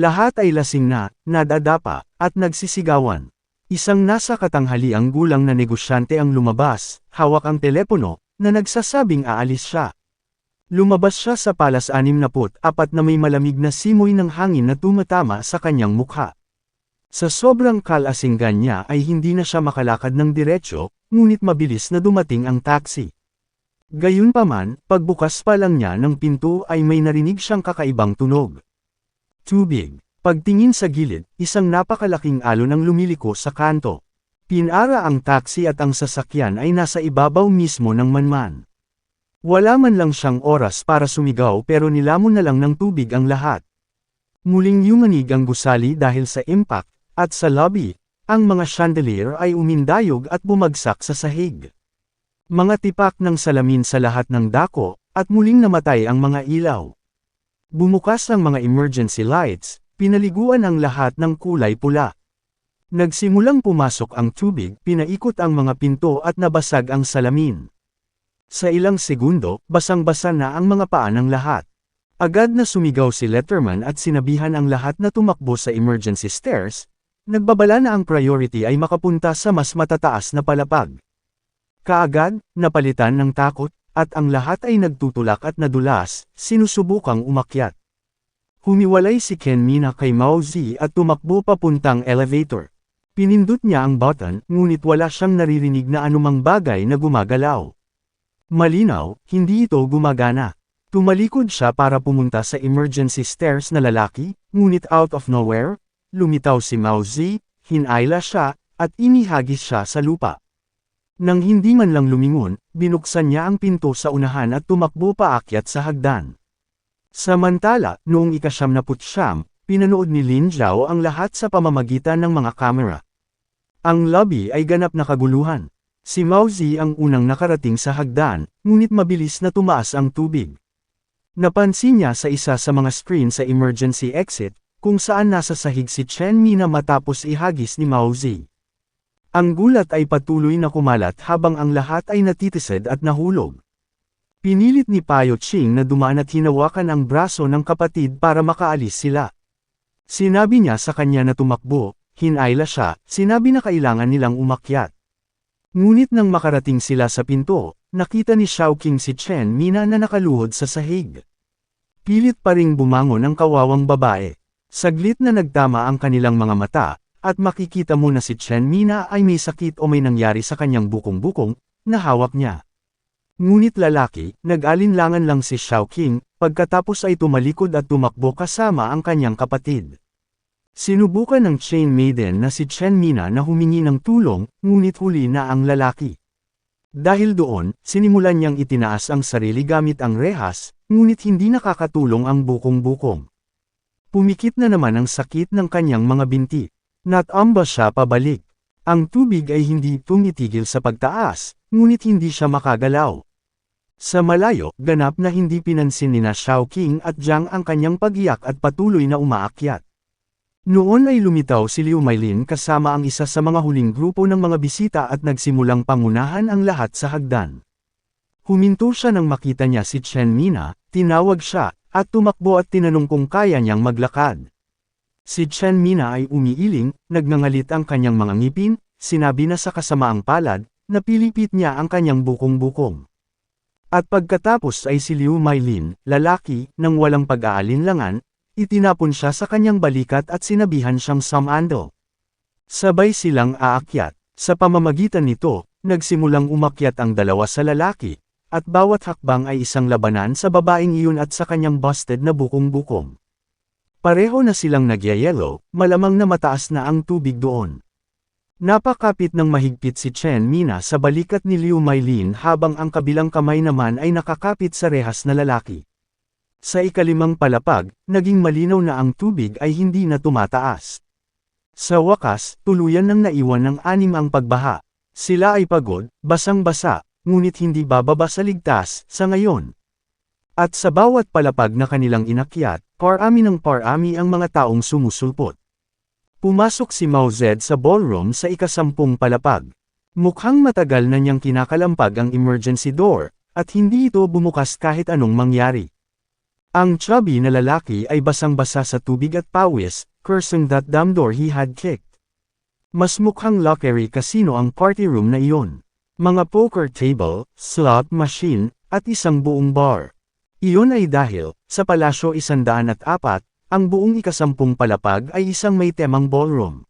Lahat ay lasing na, nadadapa, at nagsisigawan. Isang nasa katanghaliang gulang na negosyante ang lumabas, hawak ang telepono, na nagsasabing aalis siya. Lumabas siya sa Palace 64 na may malamig na simoy ng hangin na tumatama sa kanyang mukha. Sa sobrang kalasinggan niya ay hindi na siya makalakad ng diretsyo, ngunit mabilis na dumating ang taxi. Gayunpaman, pagbukas pa lang niya ng pinto ay may narinig siyang kakaibang tunog. Tubig. Pagtingin sa gilid, isang napakalaking alon ang lumiliko sa kanto. Pinara ang taxi at ang sasakyan ay nasa ibabaw mismo ng manman. Wala man lang siyang oras para sumigaw pero nilamon na lang ng tubig ang lahat. Muling yumanig ang gusali dahil sa impact, at sa lobby, ang mga chandelier ay umindayog at bumagsak sa sahig. Mga tipak ng salamin sa lahat ng dako, at muling namatay ang mga ilaw. Bumukas ang mga emergency lights, pinaliguan ang lahat ng kulay pula. Nagsimulang pumasok ang tubig, pinaikot ang mga pinto at nabasag ang salamin. Sa ilang segundo, basang-basa na ang mga paa ng lahat. Agad na sumigaw si Letterman at sinabihan ang lahat na tumakbo sa emergency stairs, nagbabala na ang priority ay makapunta sa mas matataas na palapag. Kaagad, napalitan ng takot, at ang lahat ay nagtutulak at nadulas, sinusubukang umakyat. Humiwalay si Chen Mina kay Mao Ji at tumakbo papuntang elevator. Pinindot niya ang button, ngunit wala siyang naririnig na anumang bagay na gumagalaw. Malinaw, hindi ito gumagana. Tumalikod siya para pumunta sa emergency stairs na lalaki, ngunit out of nowhere, lumitaw si Mao Zi, hinayla siya, at inihagis siya sa lupa. Nang hindi man lang lumingon, binuksan niya ang pinto sa unahan at tumakbo paakyat sa hagdan. Samantala, noong ika-79, pinanood ni Lin Zhao ang lahat sa pamamagitan ng mga kamera. Ang lobby ay ganap na kaguluhan. Si Mao Zi ang unang nakarating sa hagdan, ngunit mabilis na tumaas ang tubig. Napansin niya sa isa sa mga screen sa emergency exit, kung saan nasa sahig si Chen Mina matapos ihagis ni Mao Zi. Ang gulat ay patuloy na kumalat habang ang lahat ay natitised at nahulog. Pinilit ni Payo Ching na dumaan at hinawakan ang braso ng kapatid para makaalis sila. Sinabi niya sa kanya na tumakbo, hinayla siya, sinabi na kailangan nilang umakyat. Ngunit nang makarating sila sa pinto, nakita ni Xiaoqing si Chen Mina na nakaluhod sa sahig. Pilit pa ring bumangon ang kawawang babae. Saglit na nagtama ang kanilang mga mata, at makikita mo na si Chen Mina ay may sakit o may nangyari sa kanyang bukong-bukong, na hawak niya. Ngunit lalaki, nag-alinlangan lang si Xiaoqing, pagkatapos ay tumalikod at tumakbo kasama ang kanyang kapatid. Sinubukan ng Chain Maiden na si Chen Mina na humingi ng tulong, ngunit huli na ang lalaki. Dahil doon, sinimulan niyang itinaas ang sarili gamit ang rehas, ngunit hindi nakakatulong ang bukong-bukong. Pumikit na naman ang sakit ng kanyang mga binti. Natamba siya pabalik. Ang tubig ay hindi tumitigil sa pagtaas, ngunit hindi siya makagalaw. Sa malayo, ganap na hindi pinansin ni Xiaoqing at Jiang ang kanyang pag-iyak at patuloy na umaakyat. Noon ay lumitaw si Liu Mailin kasama ang isa sa mga huling grupo ng mga bisita at nagsimulang pangunahan ang lahat sa hagdan. Huminto siya nang makita niya si Chen Mina, tinawag siya, at tumakbo at tinanong kung kaya niyang maglakad. Si Chen Mina ay umiiling, nagngangalit ang kanyang mga ngipin, sinabi na sa kasamaang palad, na pilipit niya ang kanyang bukong-bukong. At pagkatapos ay si Liu Mailin, lalaki, nang walang pag-aalinlangan, itinapon siya sa kanyang balikat at sinabihan siyang sumando. Sabay silang aakyat. Sa pamamagitan nito, nagsimulang umakyat ang dalawa sa lalaki, at bawat hakbang ay isang labanan sa babaeng iyon at sa kanyang busted na bukong-bukong. Pareho na silang nagyayelo, malamang na mataas na ang tubig doon. Napakapit ng mahigpit si Chen Mina sa balikat ni Liu Mailin habang ang kabilang kamay naman ay nakakapit sa rehas na lalaki. Sa ikalimang palapag, naging malinaw na ang tubig ay hindi na tumataas. Sa wakas, tuluyan nang naiwan ng anim ang pagbaha. Sila ay pagod, basang-basa, ngunit hindi bababa sa ligtas, sa ngayon. At sa bawat palapag na kanilang inakyat, parami ng parami ang mga taong sumusulpot. Pumasok si Mao Zed sa ballroom sa ika-10 palapag. Mukhang matagal na niyang kinakalampag ang emergency door, at hindi ito bumukas kahit anong mangyari. Ang chubby na lalaki ay basang-basa sa tubig at pawis, cursing that damn door he had kicked. Mas mukhang luxury casino ang party room na iyon. Mga poker table, slot machine, at isang buong bar. Iyon ay dahil, sa Palasyo 104, ang buong ika-10 palapag ay isang may temang ballroom.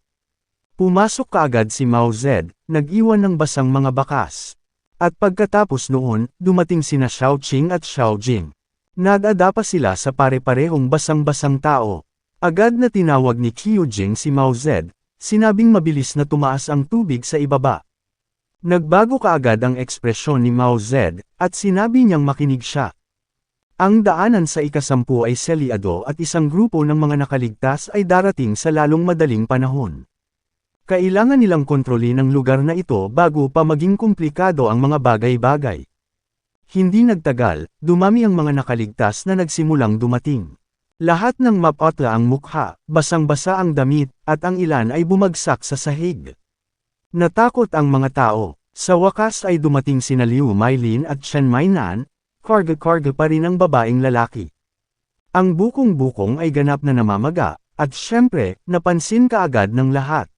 Pumasok kaagad si Mao Zed, nag-iwan ng basang mga bakas. At pagkatapos noon, dumating sina Xiaoqing at Xiaojing. Nadada pa sila sa pare-parehong basang-basang tao. Agad na tinawag ni Qiujing si Mao Zed, sinabing mabilis na tumaas ang tubig sa ibaba. Nagbago kaagad ang ekspresyon ni Mao Zed, at sinabi niyang makinig siya. Ang daanan sa ika-10 ay selyado at isang grupo ng mga nakaligtas ay darating sa lalong madaling panahon. Kailangan nilang kontrolin ang lugar na ito bago pa maging komplikado ang mga bagay-bagay. Hindi nagtagal, dumami ang mga nakaligtas na nagsimulang dumating. Lahat ng mapotla ang mukha, basang-basa ang damit, at ang ilan ay bumagsak sa sahig. Natakot ang mga tao. Sa wakas ay dumating sina Liu Mailin at Chen Mainan, karga-karga pa rin ang babaeng lalaki. Ang bukong-bukong ay ganap na namamaga, at syempre, napansin kaagad ng lahat.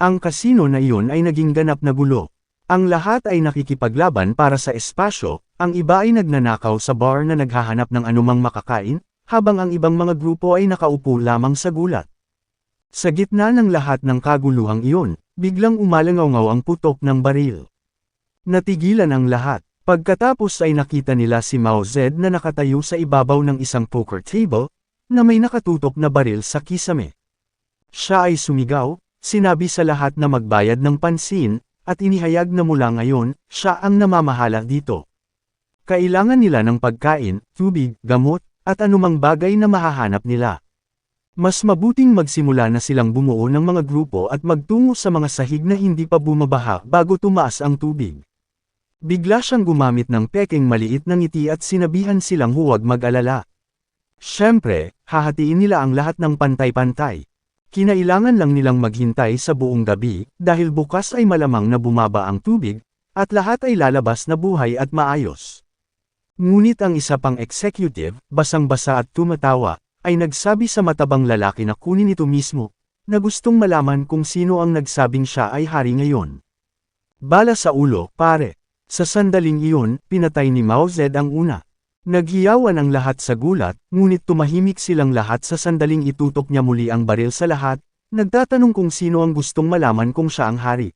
Ang kasino na iyon ay naging ganap na gulo. Ang lahat ay nakikipaglaban para sa espasyo, ang iba ay nagnanakaw sa bar na naghahanap ng anumang makakain, habang ang ibang mga grupo ay nakaupo lamang sa gulat. Sa gitna ng lahat ng kaguluhang iyon, biglang umalangaw ang putok ng baril. Natigilan ang lahat. Pagkatapos ay nakita nila si Mao Zed na nakatayo sa ibabaw ng isang poker table, na may nakatutok na baril sa kisame. Siya ay sumigaw, sinabi sa lahat na magbayad ng pansin, at inihayag na mula ngayon, siya ang namamahala dito. Kailangan nila ng pagkain, tubig, gamot, at anumang bagay na mahahanap nila. Mas mabuting magsimula na silang bumuo ng mga grupo at magtungo sa mga sahig na hindi pa bumabaha bago tumaas ang tubig. Bigla siyang gumamit ng pekeng maliit na ngiti at sinabihan silang huwag mag-alala. Siyempre, hahatiin nila ang lahat ng pantay-pantay. Kinailangan lang nilang maghintay sa buong gabi, dahil bukas ay malamang na bumaba ang tubig, at lahat ay lalabas na buhay at maayos. Ngunit ang isa pang executive, basang-basa at tumatawa, ay nagsabi sa matabang lalaki na kunin ito mismo, na gustong malaman kung sino ang nagsabing siya ay hari ngayon. Bala sa ulo, pare. Sa sandaling iyon, pinatay ni Mao Zed ang una. Naghiyawan ang lahat sa gulat, ngunit tumahimik silang lahat sa sandaling itutok niya muli ang baril sa lahat, nagtatanong kung sino ang gustong malaman kung siya ang hari.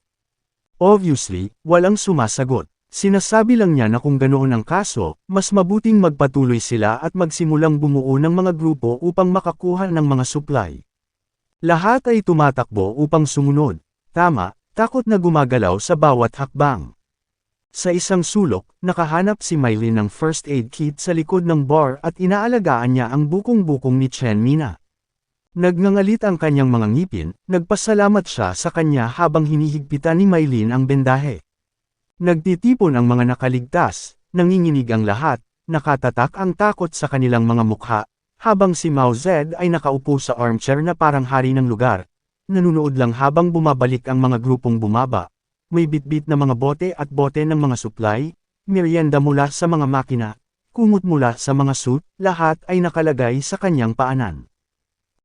Obviously, walang sumasagot. Sinasabi lang niya na kung ganoon ang kaso, mas mabuting magpatuloy sila at magsimulang bumuo ng mga grupo upang makakuha ng mga supply. Lahat ay tumatakbo upang sumunod. Tama, takot na gumagalaw sa bawat hakbang. Sa isang sulok, nakahanap si Mylene ng first aid kit sa likod ng bar at inaalagaan niya ang bukong-bukong ni Chen Mina. Nagngangalit ang kanyang mga ngipin, nagpasalamat siya sa kanya habang hinihigpitan ni Mylene ang bendahe. Nagtitipon ang mga nakaligtas, nanginginig ang lahat, nakatatak ang takot sa kanilang mga mukha, habang si Mao Zed ay nakaupo sa armchair na parang hari ng lugar. Nanunood lang habang bumabalik ang mga grupong bumaba. May bitbit na mga bote at bote ng mga supply, merienda mula sa mga makina, kumot mula sa mga suit, lahat ay nakalagay sa kanyang paanan.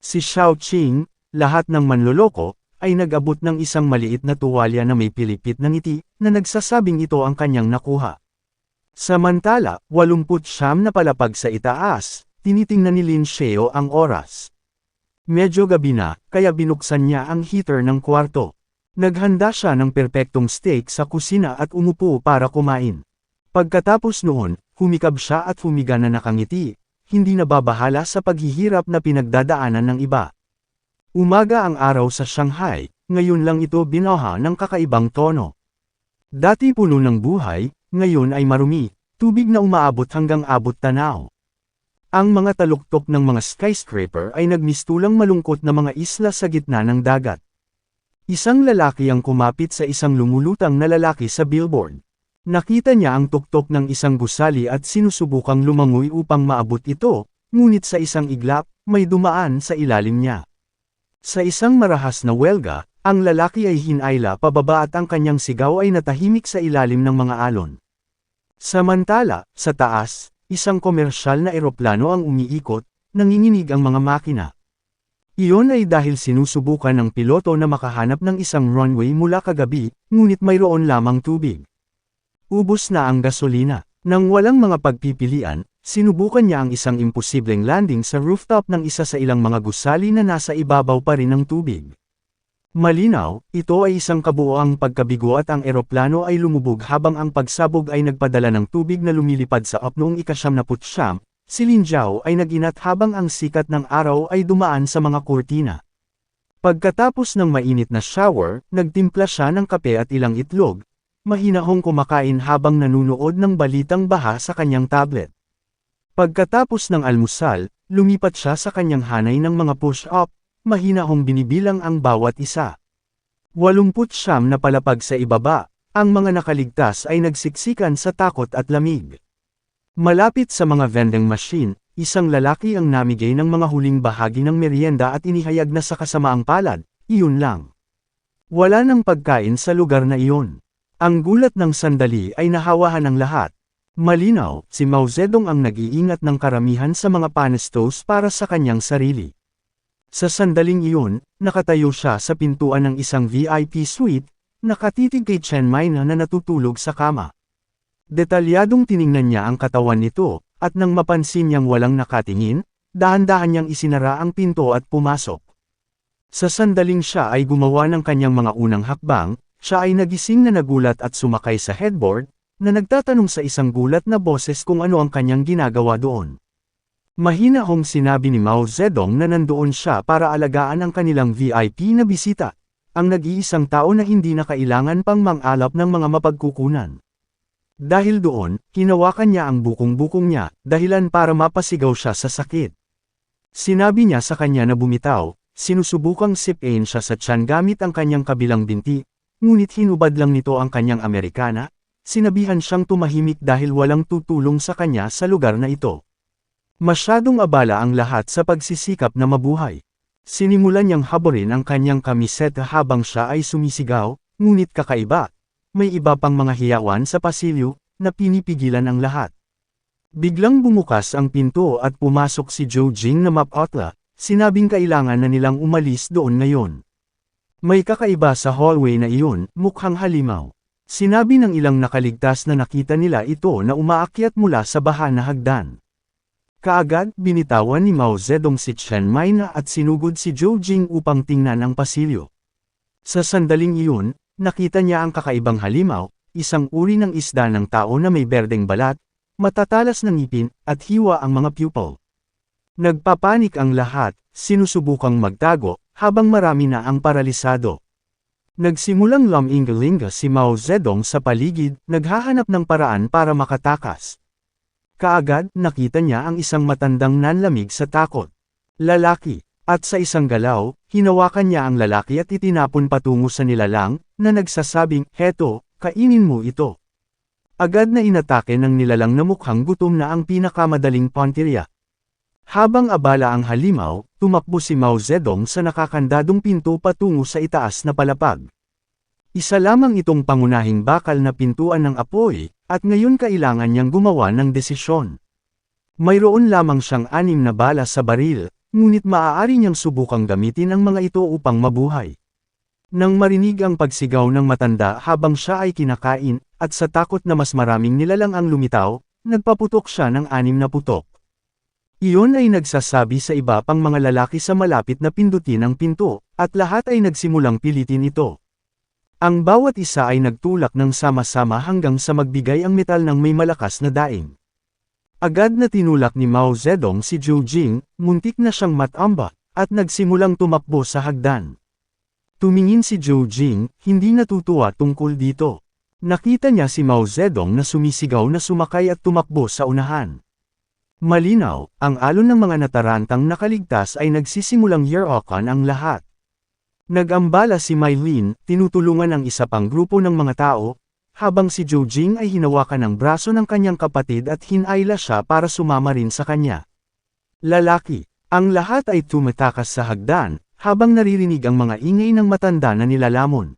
Si Xiao Qing, lahat ng manloloko, ay nag-abot ng isang maliit na tuwalya na may pilipit na ngiti, na nagsasabing ito ang kanyang nakuha. Samantala, 89 na palapag sa itaas, tinitingnan ni Lin Xiao ang oras. Medyo gabi na, kaya binuksan niya ang heater ng kwarto. Naghanda siya ng perpektong steak sa kusina at umupo para kumain. Pagkatapos noon, humikab siya at humiga na nakangiti, hindi nababahala sa paghihirap na pinagdadaanan ng iba. Umaga ang araw sa Shanghai, ngayon lang ito binaha ng kakaibang tono. Dati puno ng buhay, ngayon ay marumi, tubig na umaabot hanggang abot tanaw. Ang mga taluktok ng mga skyscraper ay nagmistulang malungkot na mga isla sa gitna ng dagat. Isang lalaki ang kumapit sa isang lumulutang na lalaki sa billboard. Nakita niya ang tuktok ng isang gusali at sinusubukang lumangoy upang maabot ito, ngunit sa isang iglap, may dumaan sa ilalim niya. Sa isang marahas na welga, ang lalaki ay hinayla pababa at ang kanyang sigaw ay natahimik sa ilalim ng mga alon. Samantala, sa taas, isang komersyal na eroplano ang umiikot, nanginginig ang mga makina. Iyon ay dahil sinusubukan ng piloto na makahanap ng isang runway mula kagabi, ngunit mayroon lamang tubig. Ubos na ang gasolina. Nang walang mga pagpipilian, sinubukan niya ang isang imposibleng landing sa rooftop ng isa sa ilang mga gusali na nasa ibabaw pa rin ng tubig. Malinaw, ito ay isang kabuoang pagkabigo at ang eroplano ay lumubog habang ang pagsabog ay nagpadala ng tubig na lumilipad sa up noong ika-79. Si Lin Zhao ay naginat habang ang sikat ng araw ay dumaan sa mga kurtina. Pagkatapos ng mainit na shower, nagtimpla siya ng kape at ilang itlog. Mahinahong kumakain habang nanunood ng balitang baha sa kanyang tablet. Pagkatapos ng almusal, lumipat siya sa kanyang hanay ng mga push-up, mahinahong binibilang ang bawat isa. 89 na palapag sa ibaba, ang mga nakaligtas ay nagsiksikan sa takot at lamig. Malapit sa mga vending machine, isang lalaki ang namigay ng mga huling bahagi ng merienda at inihayag na sa kasamaang palad, iyon lang. Wala nang pagkain sa lugar na iyon. Ang gulat ng sandali ay nahawahan ng lahat. Malinaw, si Mao Zedong ang nag-iingat ng karamihan sa mga panestos para sa kanyang sarili. Sa sandaling iyon, nakatayo siya sa pintuan ng isang VIP suite, nakatitig kay Chen Mina na natutulog sa kama. Detalyadong tiningnan niya ang katawan nito, at nang mapansin niyang walang nakatingin, dahan-dahan niyang isinara ang pinto at pumasok. Sa sandaling siya ay gumawa ng kanyang mga unang hakbang, siya ay nagising na nagulat at sumakay sa headboard, na nagtatanong sa isang gulat na boses kung ano ang kanyang ginagawa doon. Mahinahong sinabi ni Mao Zedong na nandoon siya para alagaan ang kanilang VIP na bisita, ang nag-iisang tao na hindi na kailangan pang mang-alap ng mga mapagkukunan. Dahil doon, hinawakan niya ang bukong-bukong niya, dahilan para mapasigaw siya sa sakit. Sinabi niya sa kanya na bumitaw, sinusubukang sipain siya sa tiyan gamit ang kanyang kabilang binti, ngunit hinubad lang nito ang kanyang Amerikana, sinabihan siyang tumahimik dahil walang tutulong sa kanya sa lugar na ito. Masyadong abala ang lahat sa pagsisikap na mabuhay. Sinimulan niyang haborin ang kanyang kamiseta habang siya ay sumisigaw, ngunit kakaiba, may iba pang mga hiyawan sa pasilyo, na pinipigilan ang lahat. Biglang bumukas ang pinto at pumasok si Zhou Jing na mapotla, sinabing kailangan na nilang umalis doon ngayon. May kakaiba sa hallway na iyon, mukhang halimaw. Sinabi ng ilang nakaligtas na nakita nila ito na umaakyat mula sa baha na hagdan. Kaagad, binitawan ni Mao Zedong si Chen Maina at sinugod si Zhou Jing upang tingnan ang pasilyo. Sa sandaling iyon, nakita niya ang kakaibang halimaw, isang uri ng isda ng tao na may berdeng balat, matatalas ng ngipin, at hiwa ang mga pupil. Nagpapanik ang lahat, sinusubukang magtago, habang marami na ang paralisado. Nagsimulang laminggalinga si Mao Zedong sa paligid, naghahanap ng paraan para makatakas. Kaagad, nakita niya ang isang matandang nanlamig sa takot. Lalaki, at sa isang galaw, hinawakan niya ang lalaki at itinapon patungo sa nilalang, na nagsasabing, "Heto, kainin mo ito." Agad na inatake ng nilalang na mukhang gutom na ang pinakamadaling puntirya. Habang abala ang halimaw, tumakbo si Mao Zedong sa nakakandadong pinto patungo sa itaas na palapag. Isa lamang itong pangunahing bakal na pintuan ng apoy, at ngayon kailangan niyang gumawa ng desisyon. Mayroon lamang siyang 6 na bala sa baril, ngunit maaari niyang subukang gamitin ang mga ito upang mabuhay. Nang marinig ang pagsigaw ng matanda habang siya ay kinakain, at sa takot na mas maraming nilalang ang lumitaw, nagpaputok siya ng 6 na putok. Iyon ay nagsasabi sa iba pang mga lalaki sa malapit na pindutin ang pinto, at lahat ay nagsimulang pilitin ito. Ang bawat isa ay nagtulak ng sama-sama hanggang sa magbigay ang metal ng may malakas na daing. Agad na tinulak ni Mao Zedong si Zhou Jing, muntik na siyang matamba, at nagsimulang tumakbo sa hagdan. Tumingin si Zhou Jing, hindi natutuwa tungkol dito. Nakita niya si Mao Zedong na sumisigaw na sumakay at tumakbo sa unahan. Malinaw, ang alon ng mga natarantang nakaligtas ay nagsisimulang yerokan ang lahat. Nag-ambala si Mylene, tinutulungan ang isa pang grupo ng mga tao, habang si Zhou Jing ay hinawakan ng braso ng kanyang kapatid at hinayla siya para sumama rin sa kanya. Lalaki, ang lahat ay tumatakas sa hagdan, habang naririnig ang mga ingay ng matanda na nilalamon.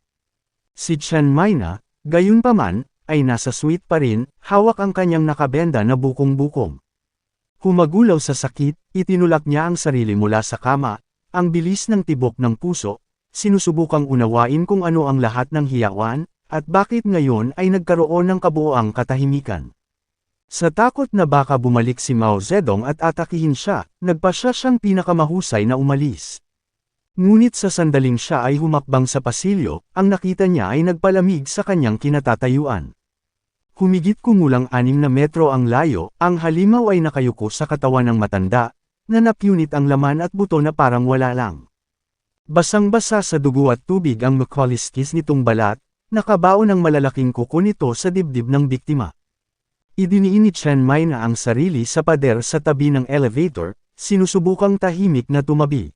Si Chen Maina, gayunpaman, ay nasa suite pa rin, hawak ang kanyang nakabenda na bukong-bukong. Humagulaw sa sakit, itinulak niya ang sarili mula sa kama, ang bilis ng tibok ng puso, sinusubukang unawain kung ano ang lahat ng hiyawan, at bakit ngayon ay nagkaroon ng kabuoang katahimikan. Sa takot na baka bumalik si Mao Zedong at atakihin siya, nagpasya siyang pinakamahusay na umalis. Ngunit sa sandaling siya ay humakbang sa pasilyo, ang nakita niya ay nagpalamig sa kanyang kinatatayuan. Humigit kumulang 6 na metro ang layo, ang halimaw ay nakayuko sa katawan ng matanda, na napunit ang laman at buto na parang wala lang. Basang-basa sa dugo at tubig ang makaliskis nitong balat, nakabaon ng malalaking kuko nito sa dibdib ng biktima. Idiniin ni Chen Maina ang sarili sa pader sa tabi ng elevator, sinusubukang tahimik na tumabi.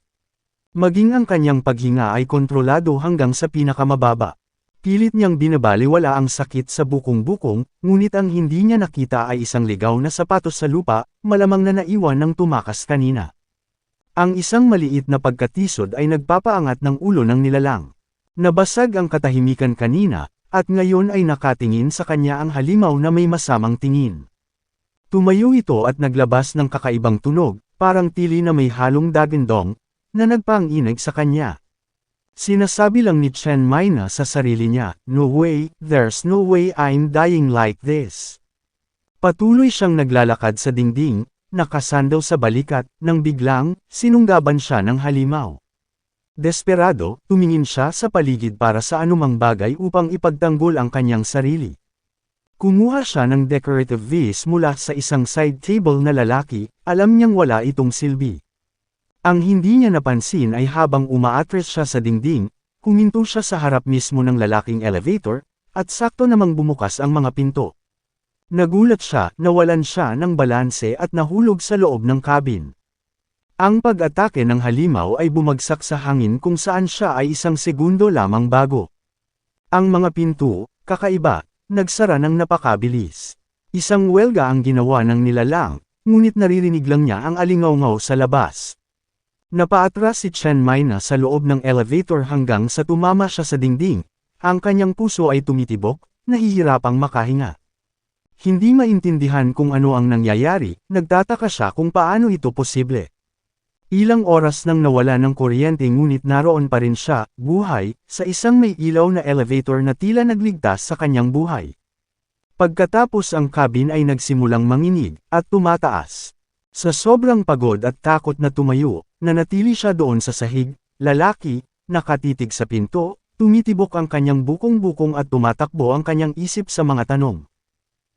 Maging ang kanyang paghinga ay kontrolado hanggang sa pinakamababa. Pilit niyang binabaliwala ang sakit sa bukong-bukong, ngunit ang hindi niya nakita ay isang ligaw na sapatos sa lupa, malamang na naiwan ng tumakas kanina. Ang isang maliit na pagkatisod ay nagpapaangat ng ulo ng nilalang. Nabasag ang katahimikan kanina, at ngayon ay nakatingin sa kanya ang halimaw na may masamang tingin. Tumayo ito at naglabas ng kakaibang tunog, parang tili na may halong dagandong, na nagpanginig sa kanya. Sinasabi lang ni Chen Maina sa sarili niya, "No way, there's no way I'm dying like this." Patuloy siyang naglalakad sa dingding, nakasandaw sa balikat, nang biglang, sinunggaban siya ng halimaw. Desperado, tumingin siya sa paligid para sa anumang bagay upang ipagtanggol ang kanyang sarili. Kumuha siya ng decorative vase mula sa isang side table na lalaki, alam niyang wala itong silbi. Ang hindi niya napansin ay habang umaatres siya sa dingding, huminto siya sa harap mismo ng lalaking elevator, at sakto namang bumukas ang mga pinto. Nagulat siya, nawalan siya ng balanse at nahulog sa loob ng cabin. Ang pag-atake ng halimaw ay bumagsak sa hangin kung saan siya ay isang segundo lamang bago. Ang mga pinto, kakaiba, nagsara ng napakabilis. Isang welga ang ginawa ng nilalang, ngunit naririnig lang niya ang alingaw-ngaw sa labas. Napaatras si Chen Maina sa loob ng elevator hanggang sa tumama siya sa dingding, ang kanyang puso ay tumitibok, nahihirapang makahinga. Hindi maintindihan kung ano ang nangyayari, nagtataka siya kung paano ito posible. Ilang oras nang nawala ng kuryente ngunit naroon pa rin siya, buhay, sa isang may ilaw na elevator na tila nagligtas sa kanyang buhay. Pagkatapos ang cabin ay nagsimulang manginig, at tumataas. Sa sobrang pagod at takot na tumayo, nanatili siya doon sa sahig, lalaki, nakatitig sa pinto, tumitibok ang kanyang bukong-bukong at tumatakbo ang kanyang isip sa mga tanong.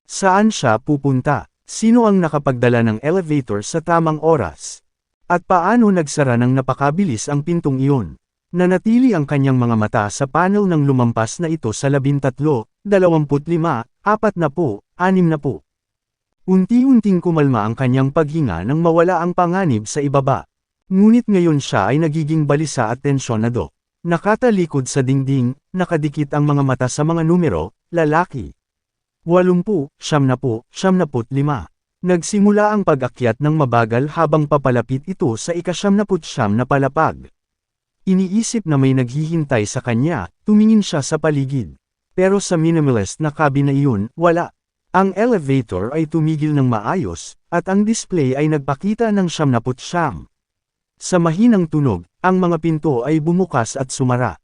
Saan siya pupunta? Sino ang nakapagdala ng elevator sa tamang oras? At paano nagsara ng napakabilis ang pintong iyon? Nanatili ang kanyang mga mata sa panel ng lumampas na ito sa 13, 25, 40, 60. Unti-unting kumalma ang kanyang paghinga nang mawala ang panganib sa ibaba. Ngunit ngayon siya ay nagiging balisa at tensyonado. Nakatalikod sa dingding, nakadikit ang mga mata sa mga numero, lalaki. 80, 70, 75. Nagsimula ang pag-akyat ng mabagal habang papalapit ito sa ika-79 na palapag. Iniisip na may naghihintay sa kanya, tumingin siya sa paligid. Pero sa minimalist na cabin na iyon, wala. Ang elevator ay tumigil ng maayos, at ang display ay nagpakita ng 79. Sa mahinang tunog, ang mga pinto ay bumukas at sumara.